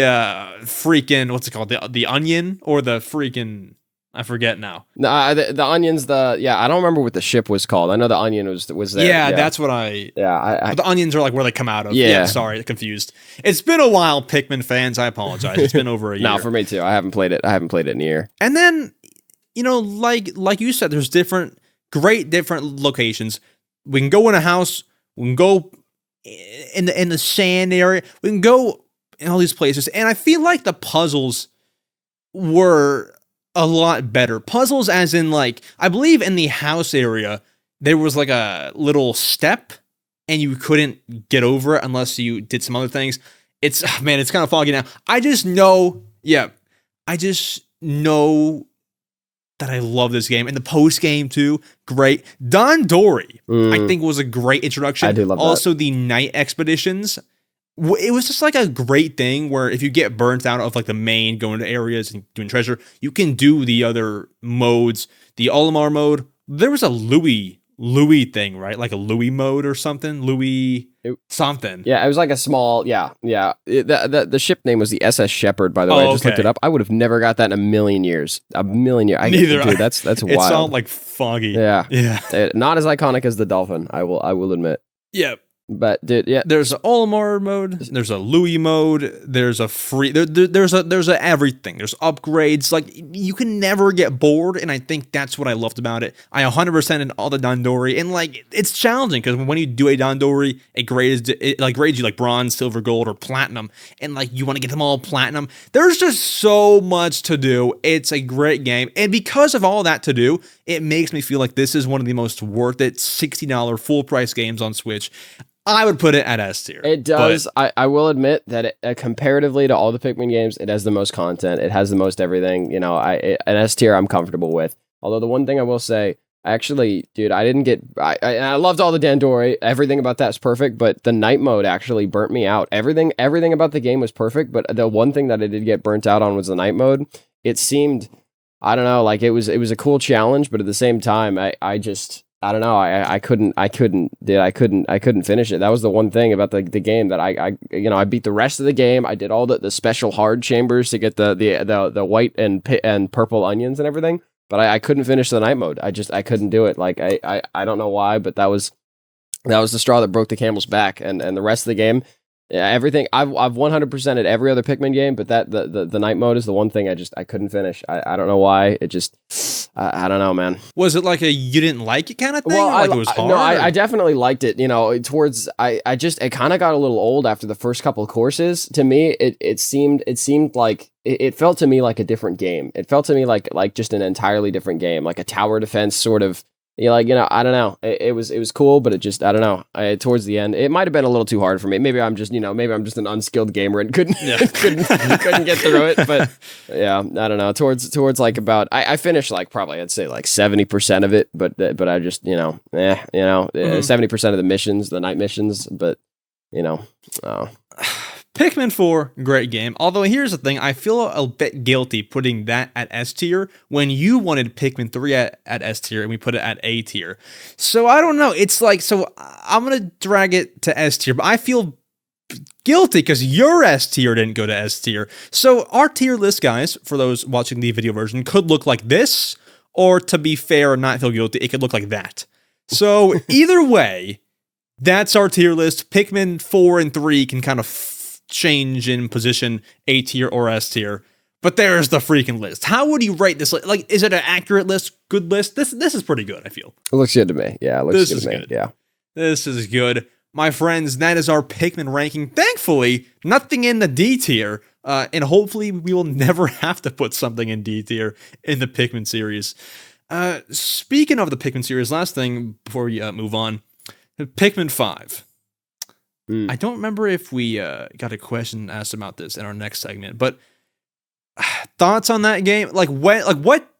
[SPEAKER 1] freaking, what's it called? The onion or the freaking, I forget now.
[SPEAKER 3] No, the onion's I don't remember what the ship was called. I know the onion was there.
[SPEAKER 1] Yeah, that's what the onions are where they come out of. Yeah, sorry, confused. It's been a while, Pikmin fans. I apologize. It's been over a year.
[SPEAKER 3] No, for me too. I haven't played it in a year.
[SPEAKER 1] And then, like you said, there's different locations. We can go in a house. We can go in the sand area. We can go in all these places. And I feel like the puzzles were a lot better. Puzzles as in, I believe in the house area, there was a little step and you couldn't get over it unless you did some other things. It's kind of foggy now. I just know that I love this game. And the post game too, great. Don Dory, I think, was a great introduction.
[SPEAKER 3] I do love
[SPEAKER 1] also, the night expeditions. It was just like a great thing where if you get burnt out of like the main, going to areas and doing treasure, you can do the other modes. The Olimar mode, there was a Louis thing, right? Like a Louis mode or something. Something.
[SPEAKER 3] Yeah, it was like a small, the ship name was the SS Shepherd, by the way. I just looked it up. I would have never got that in a million years.
[SPEAKER 1] Neither.
[SPEAKER 3] Dude, that's wild.
[SPEAKER 1] It sounded like foggy.
[SPEAKER 3] Yeah.
[SPEAKER 1] Yeah.
[SPEAKER 3] Not as iconic as the dolphin, I will admit.
[SPEAKER 1] Yeah.
[SPEAKER 3] But dude, yeah,
[SPEAKER 1] there's an Olimar mode, there's a Louis mode, there's a free, there's a everything, there's upgrades. Like, you can never get bored, and I think that's what I loved about it. I 100% in all the Dandori, and like, it's challenging because when you do a Dandori, it grades you like bronze, silver, gold, or platinum, and like you want to get them all platinum. There's just so much to do. It's a great game, and because of all that to do, it makes me feel like this is one of the most worth it $60 full price games on Switch. I would put it at S tier.
[SPEAKER 3] It does. I will admit that comparatively to all the Pikmin games, it has the most content. It has the most everything. You know, an S tier I'm comfortable with. Although the one thing I will say, actually, dude, I didn't get. I loved all the Dandori. Everything about that's perfect, but the night mode actually burnt me out. Everything about the game was perfect, but the one thing that I did get burnt out on was the night mode. It seemed, I don't know, like it was a cool challenge, but at the same time, I don't know. I couldn't finish it. That was the one thing about the game that I beat the rest of the game. I did all the special hard chambers to get the white and purple onions and everything, but I couldn't finish the night mode. I couldn't do it. Like I don't know why, but that was the straw that broke the camel's back. And the rest of the game, everything I've 100%ed every other Pikmin game, but that the night mode is the one thing I couldn't finish. I don't know why. It just I don't know, man.
[SPEAKER 1] Was it like you didn't like it kind of thing?
[SPEAKER 3] Well,
[SPEAKER 1] like it was hard?
[SPEAKER 3] No, I definitely liked it. You know, towards it kind of got a little old after the first couple of courses. To me, it seemed like it felt to me like a different game. It felt to me like just an entirely different game, like a tower defense sort of. I don't know. It was cool, but it just, I don't know. Towards the end, it might have been a little too hard for me. Maybe I'm just an unskilled gamer and couldn't get through it. But yeah, I don't know. Towards like about, I finished like probably I'd say like 70% of it, but I just 70% of the missions, the night missions, but
[SPEAKER 1] Pikmin 4, great game. Although here's the thing, I feel a bit guilty putting that at S tier when you wanted Pikmin 3 at S tier and we put it at A tier. So I don't know. It's like, so I'm going to drag it to S tier, but I feel guilty because your S tier didn't go to S tier. So our tier list, guys, for those watching the video version, could look like this, or to be fair and not feel guilty, it could look like that. So either way, that's our tier list. Pikmin 4 and 3 can kind of change in position, A tier or S tier, but there's the freaking list. How would you rate this? Like, is it an accurate list? Good list? This is pretty good, I feel.
[SPEAKER 3] It looks good to me. Yeah, it looks good to me.
[SPEAKER 1] Good.
[SPEAKER 3] Yeah.
[SPEAKER 1] This is good. My friends, that is our Pikmin ranking. Thankfully, nothing in the D tier, and hopefully we will never have to put something in D tier in the Pikmin series. Speaking of the Pikmin series, last thing before we move on, Pikmin 5. I don't remember if we got a question asked about this in our next segment, but thoughts on that game? Like what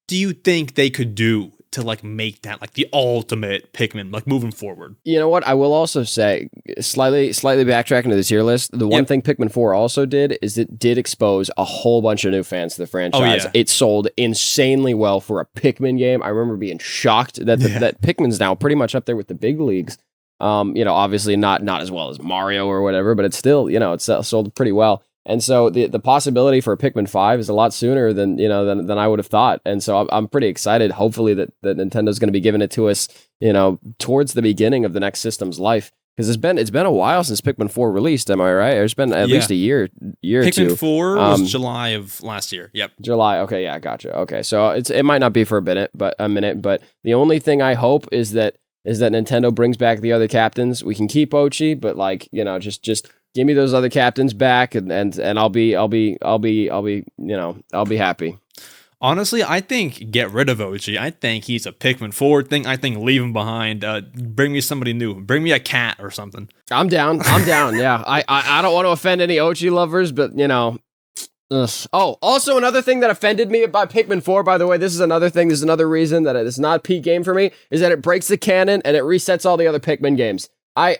[SPEAKER 1] do you think they could do to like make that like the ultimate Pikmin, like moving forward? You
[SPEAKER 3] know what? I will also say, slightly backtracking to the tier list, the one thing Pikmin 4 also did is it did expose a whole bunch of new fans to the franchise. Oh, yeah. It sold insanely well for a Pikmin game. I remember being shocked that that Pikmin's now pretty much up there with the big leagues. Obviously not as well as Mario or whatever, but it's still, it's sold pretty well. And so the possibility for a Pikmin 5 is a lot sooner than I would have thought. And so I'm pretty excited, hopefully that Nintendo's going to be giving it to us, towards the beginning of the next system's life. Because it's been a while since Pikmin 4 released, am I right? There's been at least a year or two.
[SPEAKER 1] Pikmin 4 was July of last year. Yep.
[SPEAKER 3] July. Okay, yeah, gotcha. Okay, so it might not be for a minute, but the only thing I hope is that Nintendo brings back the other captains. We can keep Ochi, but just give me those other captains back, and I'll be happy.
[SPEAKER 1] Honestly, I think get rid of Ochi. I think he's a Pikmin 4 thing. I think leave him behind. Bring me somebody new. Bring me a cat or something.
[SPEAKER 3] I'm down. Yeah. I don't want to offend any Ochi lovers, but Ugh. Oh, also another thing that offended me about Pikmin 4, by the way, this is another reason that it's not peak game for me, is that it breaks the canon and it resets all the other Pikmin games. I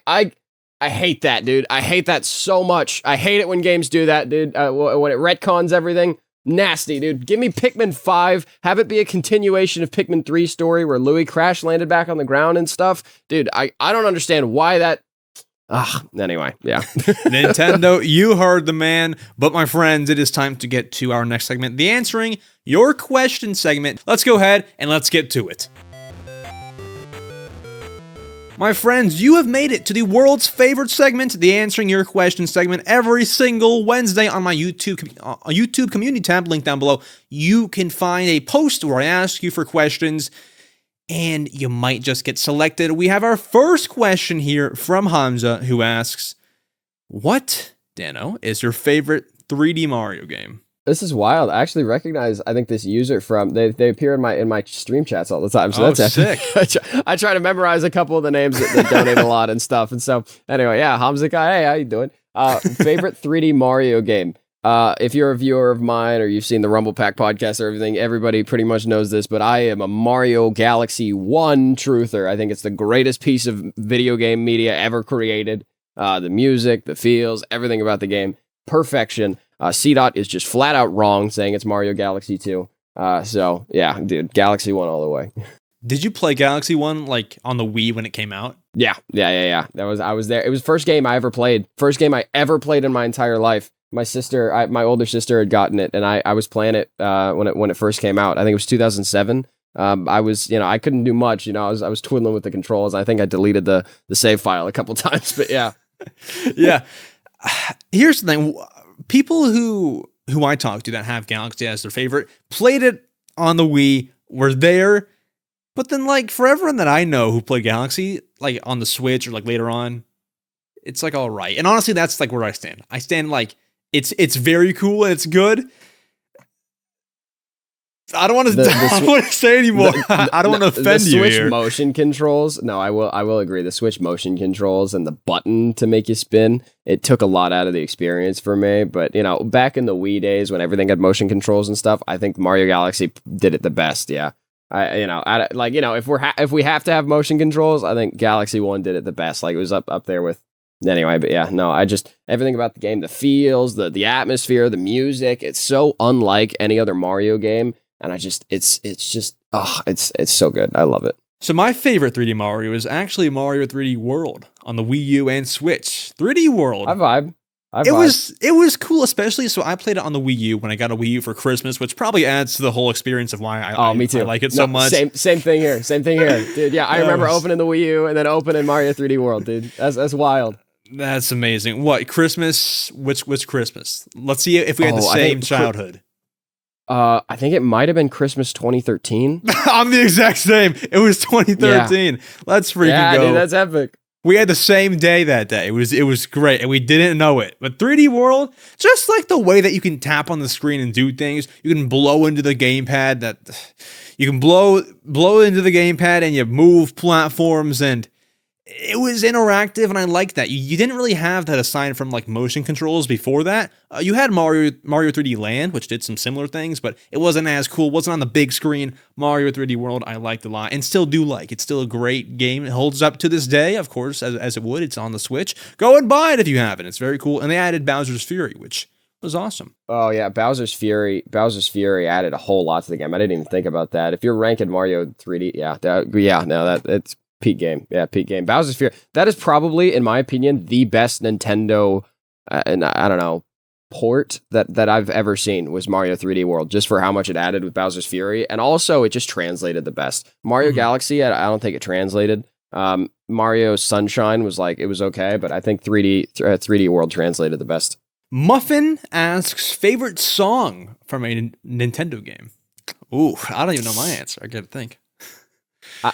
[SPEAKER 3] hate that, dude. I hate that so much. I hate it when games do that, dude. When it retcons everything. Nasty, dude. Give me Pikmin 5. Have it be a continuation of Pikmin 3 story where Louis crash landed back on the ground and stuff. Dude, I don't understand why that... Anyway, yeah.
[SPEAKER 1] Nintendo, you heard the man. But my friends, it is time to get to our next segment, the Answering Your Question segment. Let's go ahead and let's get to it. My friends, you have made it to the world's favorite segment, the Answering Your Question segment, every single Wednesday on my YouTube community tab, link down below. You can find a post where I ask you for questions, and you might just get selected. We have our first question here from Hamza, who asks, what, Danno, is your favorite 3D Mario game?
[SPEAKER 3] This is wild. I actually recognize, I think, this user from, they appear in my stream chats all the time. So that's
[SPEAKER 1] sick.
[SPEAKER 3] I try to memorize a couple of the names that donate a lot and stuff. And so anyway, yeah, Hamza guy, hey, how you doing? Favorite 3D Mario game. If you're a viewer of mine or you've seen the Rumble Pack podcast or everything, everybody pretty much knows this, but I am a Mario Galaxy 1 truther. I think it's the greatest piece of video game media ever created. The music, the feels, everything about the game. Perfection. CDOT is just flat out wrong saying it's Mario Galaxy 2. So yeah, dude, Galaxy 1 all the way.
[SPEAKER 1] Did you play Galaxy 1 like on the Wii when it came out?
[SPEAKER 3] Yeah. I was there. It was the first game I ever played. First game I ever played in my entire life. My older sister had gotten it, and I was playing it when it first came out. I think it was 2007. I couldn't do much. I was twiddling with the controls. I think I deleted the save file a couple times, but yeah.
[SPEAKER 1] Yeah. Here's the thing. People who I talk to that have Galaxy as their favorite played it on the Wii, were there, but then like for everyone that I know who played Galaxy like on the Switch or like later on, it's like all right. And honestly, that's like where I stand. I stand like it's very cool and it's good. I don't want to say anymore. I don't want to offend you here.
[SPEAKER 3] The Switch motion controls. No, I will agree. The Switch motion controls and the button to make you spin, it took a lot out of the experience for me. But, back in the Wii days when everything had motion controls and stuff, I think Mario Galaxy did it the best. Yeah. If we have to have motion controls, I think Galaxy 1 did it the best. Like it was up there with. Anyway, but yeah, no, everything about the game, the feels, the atmosphere, the music, it's so unlike any other Mario game. And it's so good. I love it.
[SPEAKER 1] So my favorite 3D Mario is actually Mario 3D World on the Wii U and Switch. 3D World.
[SPEAKER 3] I vibe.
[SPEAKER 1] It was cool, especially so I played it on the Wii U when I got a Wii U for Christmas, which probably adds to the whole experience of why
[SPEAKER 3] me too.
[SPEAKER 1] I like it so much.
[SPEAKER 3] Same thing here, dude. Yeah, I remember opening the Wii U and then opening Mario 3D World, dude. That's wild.
[SPEAKER 1] That's amazing. What Christmas? Which Christmas? Let's see if we had the same childhood.
[SPEAKER 3] I think it might have been Christmas 2013.
[SPEAKER 1] I'm the exact same. It was 2013. Yeah. Let's freaking go.
[SPEAKER 3] Dude, that's epic.
[SPEAKER 1] We had the same day that day. It was great, and we didn't know it. But 3D World, just like the way that you can tap on the screen and do things, you can blow into the gamepad. That you can blow into the gamepad, and you move platforms, and it was interactive, and I liked that. You didn't really have that aside from like motion controls before that. You had Mario 3D Land, which did some similar things, but it wasn't as cool. It wasn't on the big screen. Mario 3D World, I liked a lot, and still do like. It's still a great game. It holds up to this day, of course, as it would. It's on the Switch. Go and buy it if you haven't. It's very cool. And they added Bowser's Fury, which was awesome.
[SPEAKER 3] Oh yeah, Bowser's Fury added a whole lot to the game. I didn't even think about that. If you're ranking Mario 3D, it's peak game. Yeah, peak game. Bowser's Fury. That is probably, in my opinion, the best Nintendo, port that I've ever seen was Mario 3D World, just for how much it added with Bowser's Fury. And also, it just translated the best. Mario Galaxy, I don't think it translated. Mario Sunshine was like, it was okay, but I think 3D World translated the best.
[SPEAKER 1] Muffin asks, favorite song from a Nintendo game? Ooh, I don't even know my answer. I gotta think.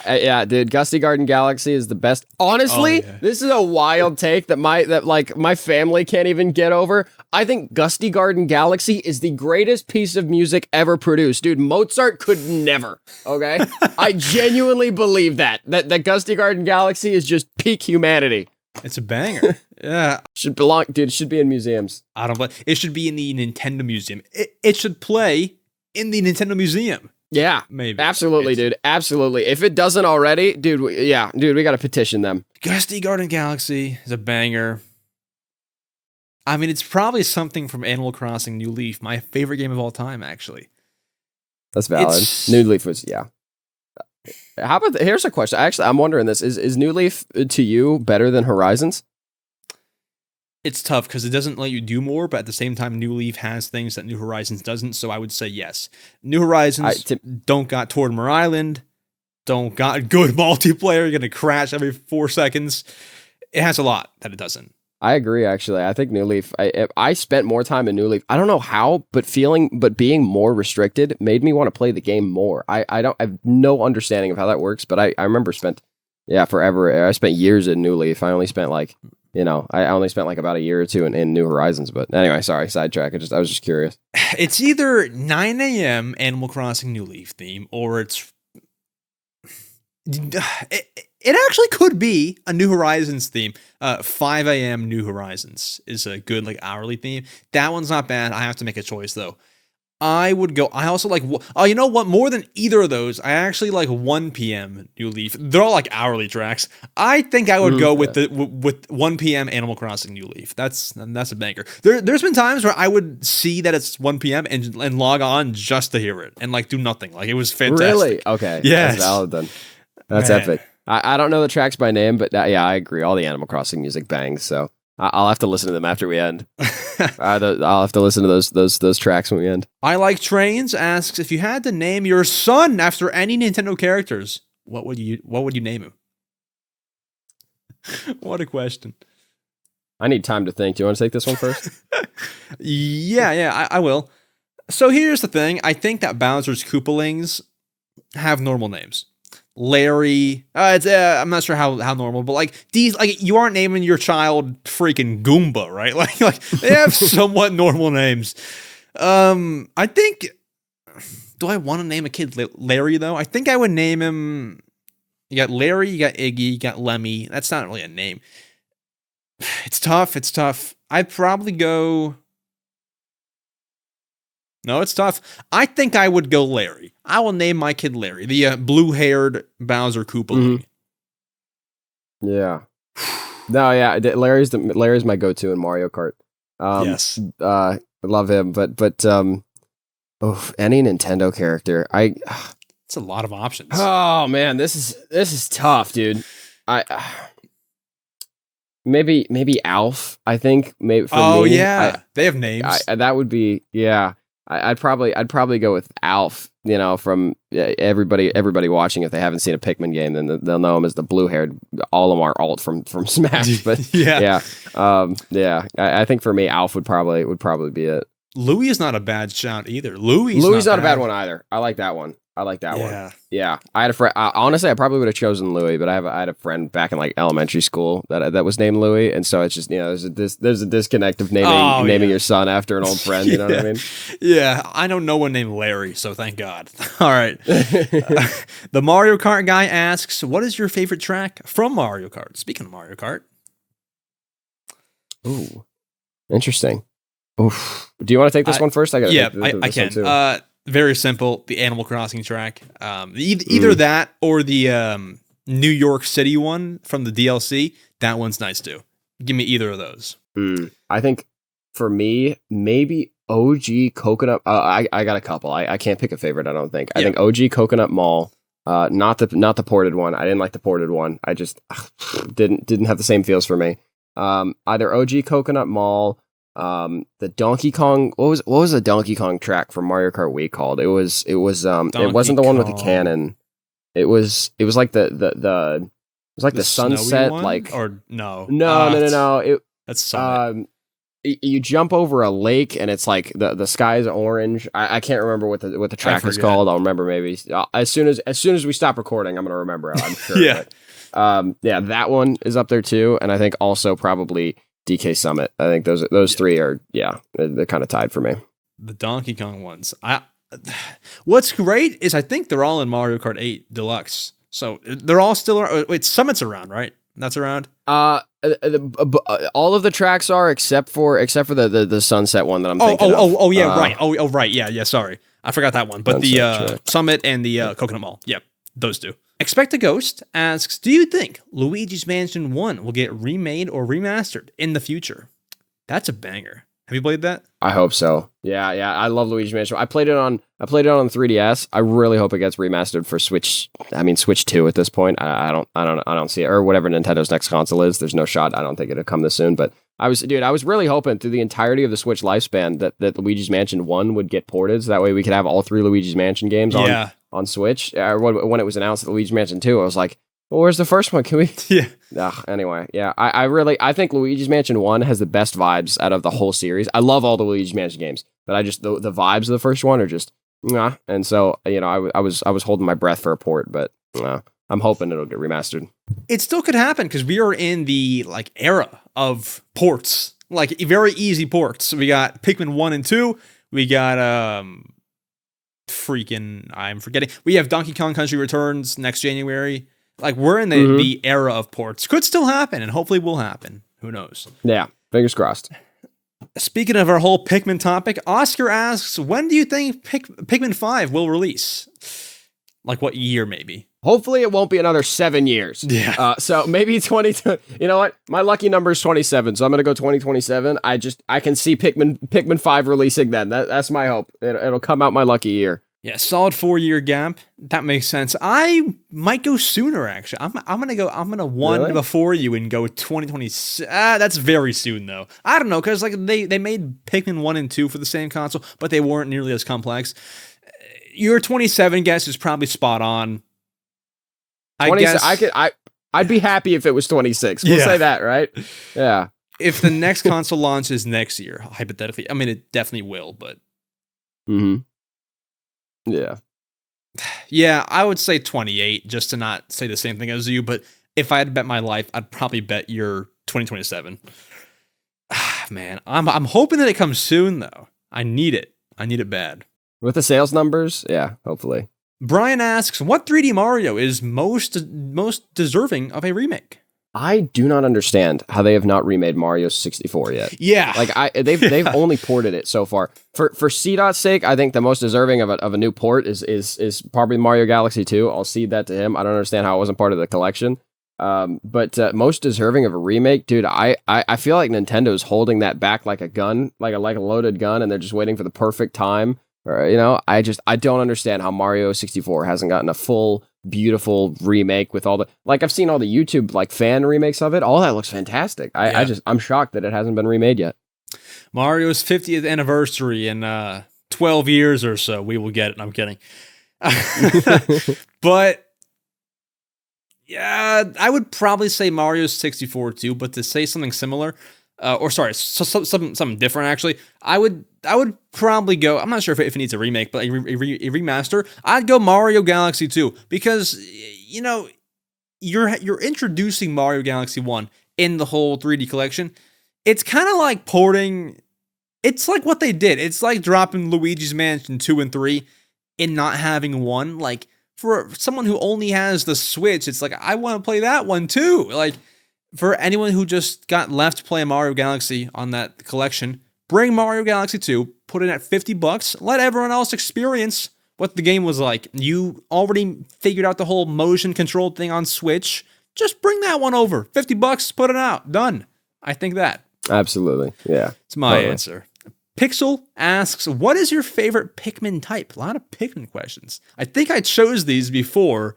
[SPEAKER 3] Yeah, dude, Gusty Garden Galaxy is the best. Honestly, This is a wild take that my family can't even get over. I think Gusty Garden Galaxy is the greatest piece of music ever produced. Dude, Mozart could never, okay? I genuinely believe that Gusty Garden Galaxy is just peak humanity.
[SPEAKER 1] It's a banger. Yeah.
[SPEAKER 3] Should belong, dude. It should be in museums.
[SPEAKER 1] I don't play. It should be in the Nintendo Museum. It should play in the Nintendo Museum.
[SPEAKER 3] Yeah,
[SPEAKER 1] Maybe.
[SPEAKER 3] absolutely, dude. Absolutely. If it doesn't already, dude. We got to petition them.
[SPEAKER 1] Gusty Garden Galaxy is a banger. I mean, it's probably something from Animal Crossing New Leaf, my favorite game of all time, actually.
[SPEAKER 3] That's valid. New Leaf was, yeah. How about, here's a question. Actually, I'm wondering this. Is New Leaf to you better than Horizons?
[SPEAKER 1] It's tough because it doesn't let you do more, but at the same time, New Leaf has things that New Horizons doesn't, so I would say yes. New Horizons don't got Tortimer Island, don't got good multiplayer, you're going to crash every 4 seconds. It has a lot that it doesn't.
[SPEAKER 3] I agree, actually. I think New Leaf, I spent more time in New Leaf. I don't know how, but being more restricted made me want to play the game more. I have no understanding of how that works, but I remember forever. I spent years in New Leaf. I only spent I only spent like about a year or two in New Horizons. But anyway, sorry, sidetrack. I was just curious.
[SPEAKER 1] It's either 9 a.m. Animal Crossing New Leaf theme, or it's... It actually could be a New Horizons theme. 5 a.m. New Horizons is a good hourly theme. That one's not bad. I have to make a choice though. I would go. I also like. Oh, you know what? More than either of those, I actually like 1 p.m. New Leaf. They're all like hourly tracks. I think I would go with with 1 p.m. Animal Crossing New Leaf. That's a banker. There's been times where I would see that it's 1 p.m. and log on just to hear it and do nothing. It was fantastic.
[SPEAKER 3] Really? Okay.
[SPEAKER 1] Yes.
[SPEAKER 3] That's valid then. That's epic. I don't know the tracks by name, but yeah, I agree. All the Animal Crossing music bangs, so I'll have to listen to them after we end. I'll have to listen to those tracks when we end.
[SPEAKER 1] I Like Trains asks, if you had to name your son after any Nintendo characters, what would you name him? What a question.
[SPEAKER 3] I need time to think. Do you want to take this one first?
[SPEAKER 1] Yeah, I will. So here's the thing. I think that Bowser's Koopalings have normal names. Larry, I'm not sure how normal, but these, you aren't naming your child freaking Goomba, right? They have somewhat normal names. I think, do I want to name a kid Larry though? I think I would name him. You got Larry, you got Iggy, you got Lemmy. That's not really a name. It's tough. I'd probably go. No, it's tough. I think I would go Larry. I will name my kid Larry, the blue-haired Bowser Koopaling.
[SPEAKER 3] Mm-hmm. Yeah. No, yeah. Larry's my go-to in Mario Kart.
[SPEAKER 1] Yes.
[SPEAKER 3] I love him, but any Nintendo character,
[SPEAKER 1] it's a lot of options.
[SPEAKER 3] Oh man, this is tough, dude. Maybe Alf. I think maybe.
[SPEAKER 1] They have names.
[SPEAKER 3] That would be I'd probably go with Alf. From everybody watching, if they haven't seen a Pikmin game, then they'll know him as the blue-haired Olimar alt from Smash. But I think for me, Alf would probably be it.
[SPEAKER 1] Louis is not a bad shout either. Louis
[SPEAKER 3] not a bad one either. I like that one. one. Yeah. I had a friend. Honestly, I probably would have chosen Louis, but I had a friend back in elementary school that was named Louis, and so it's just there's a disconnect of naming your son after an old friend. You know what I mean?
[SPEAKER 1] Yeah, I know no one named Larry, so thank God. All right. The Mario Kart guy asks, "What is your favorite track from Mario Kart?" Speaking of Mario Kart.
[SPEAKER 3] Ooh, interesting. Oof. Do you want to take this one first?
[SPEAKER 1] I can. Very simple. The Animal Crossing track. Either that or the New York City one from the DLC. That one's nice too. Give me either of those.
[SPEAKER 3] I think for me, maybe OG Coconut. I got a couple. I can't pick a favorite. I don't think. I think OG Coconut Mall. Not the ported one. I didn't like the ported one. I just didn't have the same feels for me. Either OG Coconut Mall. The Donkey Kong. What was the Donkey Kong track from Mario Kart Wii called? It wasn't the one with the cannon. It was like the sunset
[SPEAKER 1] one? Or no.
[SPEAKER 3] No.
[SPEAKER 1] That's Summit.
[SPEAKER 3] You jump over a lake and it's like the sky is orange. I can't remember what the track is called. I'll remember maybe as soon as we stop recording. I'm gonna remember it. I'm sure.
[SPEAKER 1] Yeah.
[SPEAKER 3] But, that one is up there too, and I think also probably DK Summit. I think those three are they're kind of tied for me.
[SPEAKER 1] The Donkey Kong ones. What's great is I think they're all in Mario Kart 8 Deluxe. So they're all still around. Wait, Summit's around, right? That's around.
[SPEAKER 3] All of the tracks are except for the sunset one that I'm thinking of.
[SPEAKER 1] Right. Right. Yeah. Sorry, I forgot that one. But the Summit and the Coconut Mall. Yep, those two. Expect a Ghost asks, do you think Luigi's Mansion 1 will get remade or remastered in the future? That's a banger. Have you played that?
[SPEAKER 3] I hope so. Yeah. I love Luigi's Mansion. I played it on 3DS. I really hope it gets remastered for Switch. I mean, Switch 2 at this point. I don't see it, or whatever Nintendo's next console is. There's no shot. I don't think it'll come this soon. But I was really hoping through the entirety of the Switch lifespan that Luigi's Mansion 1 would get ported, so that way we could have all 3 Luigi's Mansion games on Switch. When it was announced that Luigi's Mansion 2, I was like, well, where's the first one? Can we? Yeah. Anyway, yeah. I think Luigi's Mansion 1 has the best vibes out of the whole series. I love all the Luigi's Mansion games, but I just the vibes of the first one are just and so I was holding my breath for a port, but I'm hoping it'll get remastered.
[SPEAKER 1] It still could happen because we are in the era of ports, like very easy ports. So we got Pikmin 1 and 2. We got I'm forgetting. We have Donkey Kong Country Returns next January. Like, we're in the era of ports. Could still happen, and hopefully will happen. Who knows?
[SPEAKER 3] Yeah, fingers crossed.
[SPEAKER 1] Speaking of our whole Pikmin topic, Oscar asks, when do you think Pikmin 5 will release? Like, what year, maybe?
[SPEAKER 3] Hopefully it won't be another 7 years.
[SPEAKER 1] Yeah.
[SPEAKER 3] So maybe 20... You know what? My lucky number is 27, so I'm going to go 2027. I can see Pikmin 5 releasing then. That's my hope. It'll come out my lucky year.
[SPEAKER 1] Yeah, solid 4-year gap. That makes sense. I might go sooner, actually. I'm gonna one before you and go 2020. That's very soon though. I don't know, because like they made Pikmin 1 and 2 for the same console, but they weren't nearly as complex. Your 27 guess is probably spot on. I guess
[SPEAKER 3] I'd be happy if it was 26. We'll say that, right? Yeah.
[SPEAKER 1] If the next console launches next year, hypothetically, I mean it definitely will, but.
[SPEAKER 3] Yeah.
[SPEAKER 1] Yeah, I would say 28, just to not say the same thing as you, but if I had to bet my life, I'd probably bet you're 2027. Man, I'm hoping that it comes soon, though. I need it. I need it bad.
[SPEAKER 3] With the sales numbers? Yeah, hopefully.
[SPEAKER 1] Brian asks, what 3D Mario is most deserving of a remake?
[SPEAKER 3] I do not understand how they have not remade Mario 64 yet.
[SPEAKER 1] Yeah,
[SPEAKER 3] like they've only ported it so far. For C-Dot's sake, I think the most deserving of a new port is probably Mario Galaxy 2. I'll cede that to him. I don't understand how it wasn't part of the collection. But most deserving of a remake, dude. I feel like Nintendo's holding that back like a gun, like a loaded gun, and they're just waiting for the perfect time. Or, I don't understand how Mario 64 hasn't gotten a full, beautiful remake with all the, like, I've seen all the YouTube like fan remakes of it. All that looks fantastic. I'm shocked that it hasn't been remade yet.
[SPEAKER 1] Mario's 50th anniversary in 12 years or so, we will get it. I'm kidding. But yeah, I would probably say Mario 64 too, but to say something similar, something different actually, I would probably go, I'm not sure if it needs a remake, but a remaster. I'd go Mario Galaxy 2 because, you're introducing Mario Galaxy 1 in the whole 3D collection. It's kind of like porting, it's like what they did. It's like dropping Luigi's Mansion 2 and 3 and not having one. Like, for someone who only has the Switch, it's like, I want to play that one too. Like, for anyone who just got left playing Mario Galaxy on that collection, bring Mario Galaxy 2, put it at $50, let everyone else experience what the game was like. You already figured out the whole motion control thing on Switch. Just bring that one over. $50, put it out. Done. I think that.
[SPEAKER 3] Absolutely. Yeah.
[SPEAKER 1] It's my answer. Pixel asks, what is your favorite Pikmin type? A lot of Pikmin questions. I think I chose these before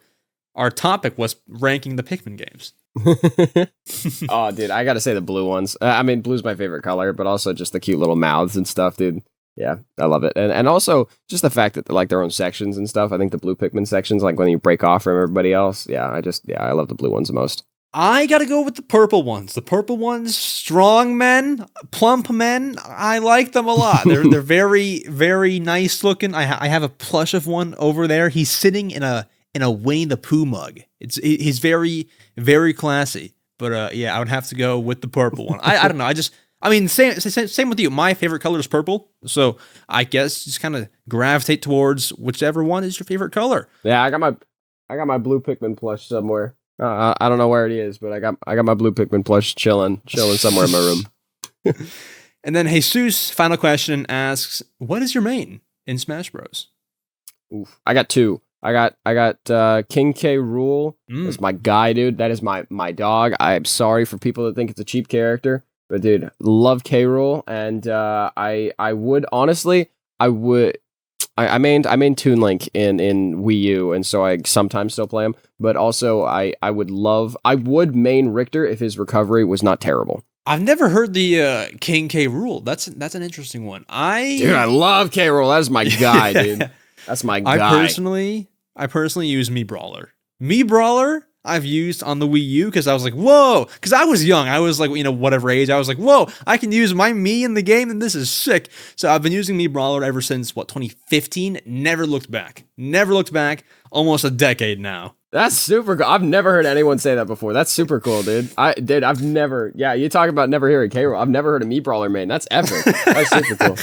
[SPEAKER 1] our topic was ranking the Pikmin games.
[SPEAKER 3] Oh, dude, I gotta say the blue ones. I mean, blue's my favorite color, but also just the cute little mouths and stuff, dude. Yeah, I love it. And also just the fact that they're like their own sections and stuff. I think the blue Pikmin sections, like when you break off from everybody else. Yeah, I love the blue ones the most.
[SPEAKER 1] I gotta go with the purple ones. The purple ones, strong men, plump men. I like them a lot. They're very, very nice looking. I have a plush of one over there. He's sitting in a Winnie the Pooh mug. He's very, very classy. But yeah, I would have to go with the purple one. I don't know. Same with you. My favorite color is purple, so I guess just kind of gravitate towards whichever one is your favorite color.
[SPEAKER 3] Yeah, I got my blue Pikmin plush somewhere. I don't know where it is, but I got my blue Pikmin plush chilling somewhere in my room.
[SPEAKER 1] And then Jesus, final question, asks, what is your main in Smash Bros?
[SPEAKER 3] Oof. I got two. I got King K. Rool. That's my guy, dude. That is my dog. I'm sorry for people that think it's a cheap character, but dude, love K. Rool. And I would honestly, I mained Toon Link in Wii U, and so I sometimes still play him. But also, I would main Richter if his recovery was not terrible.
[SPEAKER 1] I've never heard the King K. Rool. That's an interesting one.
[SPEAKER 3] Dude, I love K. Rool. That's my guy, dude. That's my guy.
[SPEAKER 1] I personally use Mii Brawler. Mii Brawler I've used on the Wii U because I was like, whoa, because I was young. I was like, whatever age. I was like, whoa, I can use my Mii in the game, and this is sick. So I've been using Mii Brawler ever since, 2015? Never looked back. Almost a decade now.
[SPEAKER 3] That's super cool. I've never heard anyone say that before. That's super cool, dude. I've never, you talk about never hearing K. Rool. I've never heard a Mii Brawler main. That's epic. That's super cool.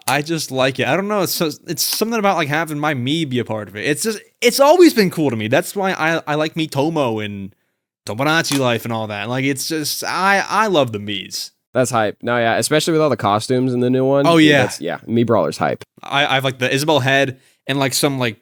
[SPEAKER 1] I just like it. I don't know. It's something about like having my Mii be a part of it. It's always been cool to me. That's why I like Miitomo and Tomodachi Life and all that. Like, it's just, I love the Miis.
[SPEAKER 3] That's hype. No, yeah, especially with all the costumes in the new one.
[SPEAKER 1] Oh, yeah.
[SPEAKER 3] Mii Brawler's hype.
[SPEAKER 1] I have like the Isabelle head and like some like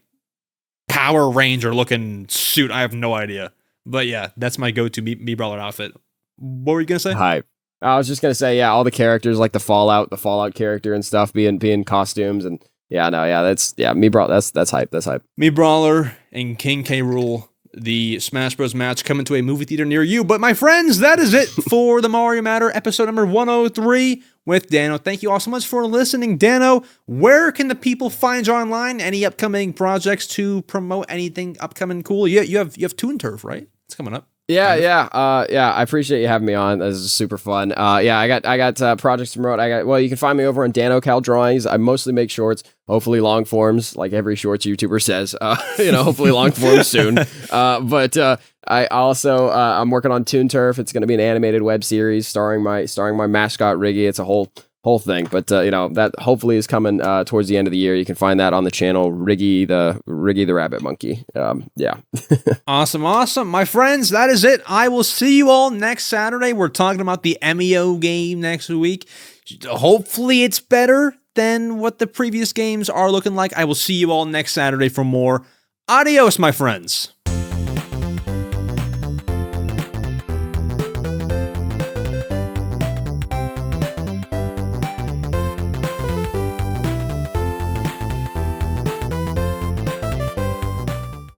[SPEAKER 1] Power Ranger looking suit. I have no idea. But yeah, that's my go-to Mii Brawler outfit. What were you going to say?
[SPEAKER 3] Hype. I was just gonna say, yeah, all the characters like the Fallout character and stuff being costumes, and Mii Brawler, that's hype. That's hype.
[SPEAKER 1] Mii Brawler and King K. Rool, the Smash Bros. Match coming to a movie theater near you. But my friends, that is it for the Mario Matter episode number 103 with Danno. Thank you all so much for listening, Danno. Where can the people find you online? Any upcoming projects to promote? Anything upcoming cool? You have Toon Turf, right? It's coming up.
[SPEAKER 3] Yeah. I appreciate you having me on. This is super fun. I got projects to promote. You can find me over on Danno Cal Drawings. I mostly make shorts, hopefully long forms, like every shorts YouTuber says. Hopefully long forms soon. But I also I'm working on Toon Turf. It's going to be an animated web series starring my mascot Riggy. It's a whole thing, but that hopefully is coming towards the end of the year. You can find that on the channel, Riggy the Rabbit Monkey. Yeah.
[SPEAKER 1] Awesome. My friends, that is it. I will see you all next Saturday. We're talking about the MEO game next week. Hopefully it's better than what the previous games are looking like. I will see you all next Saturday for more. Adios, my friends.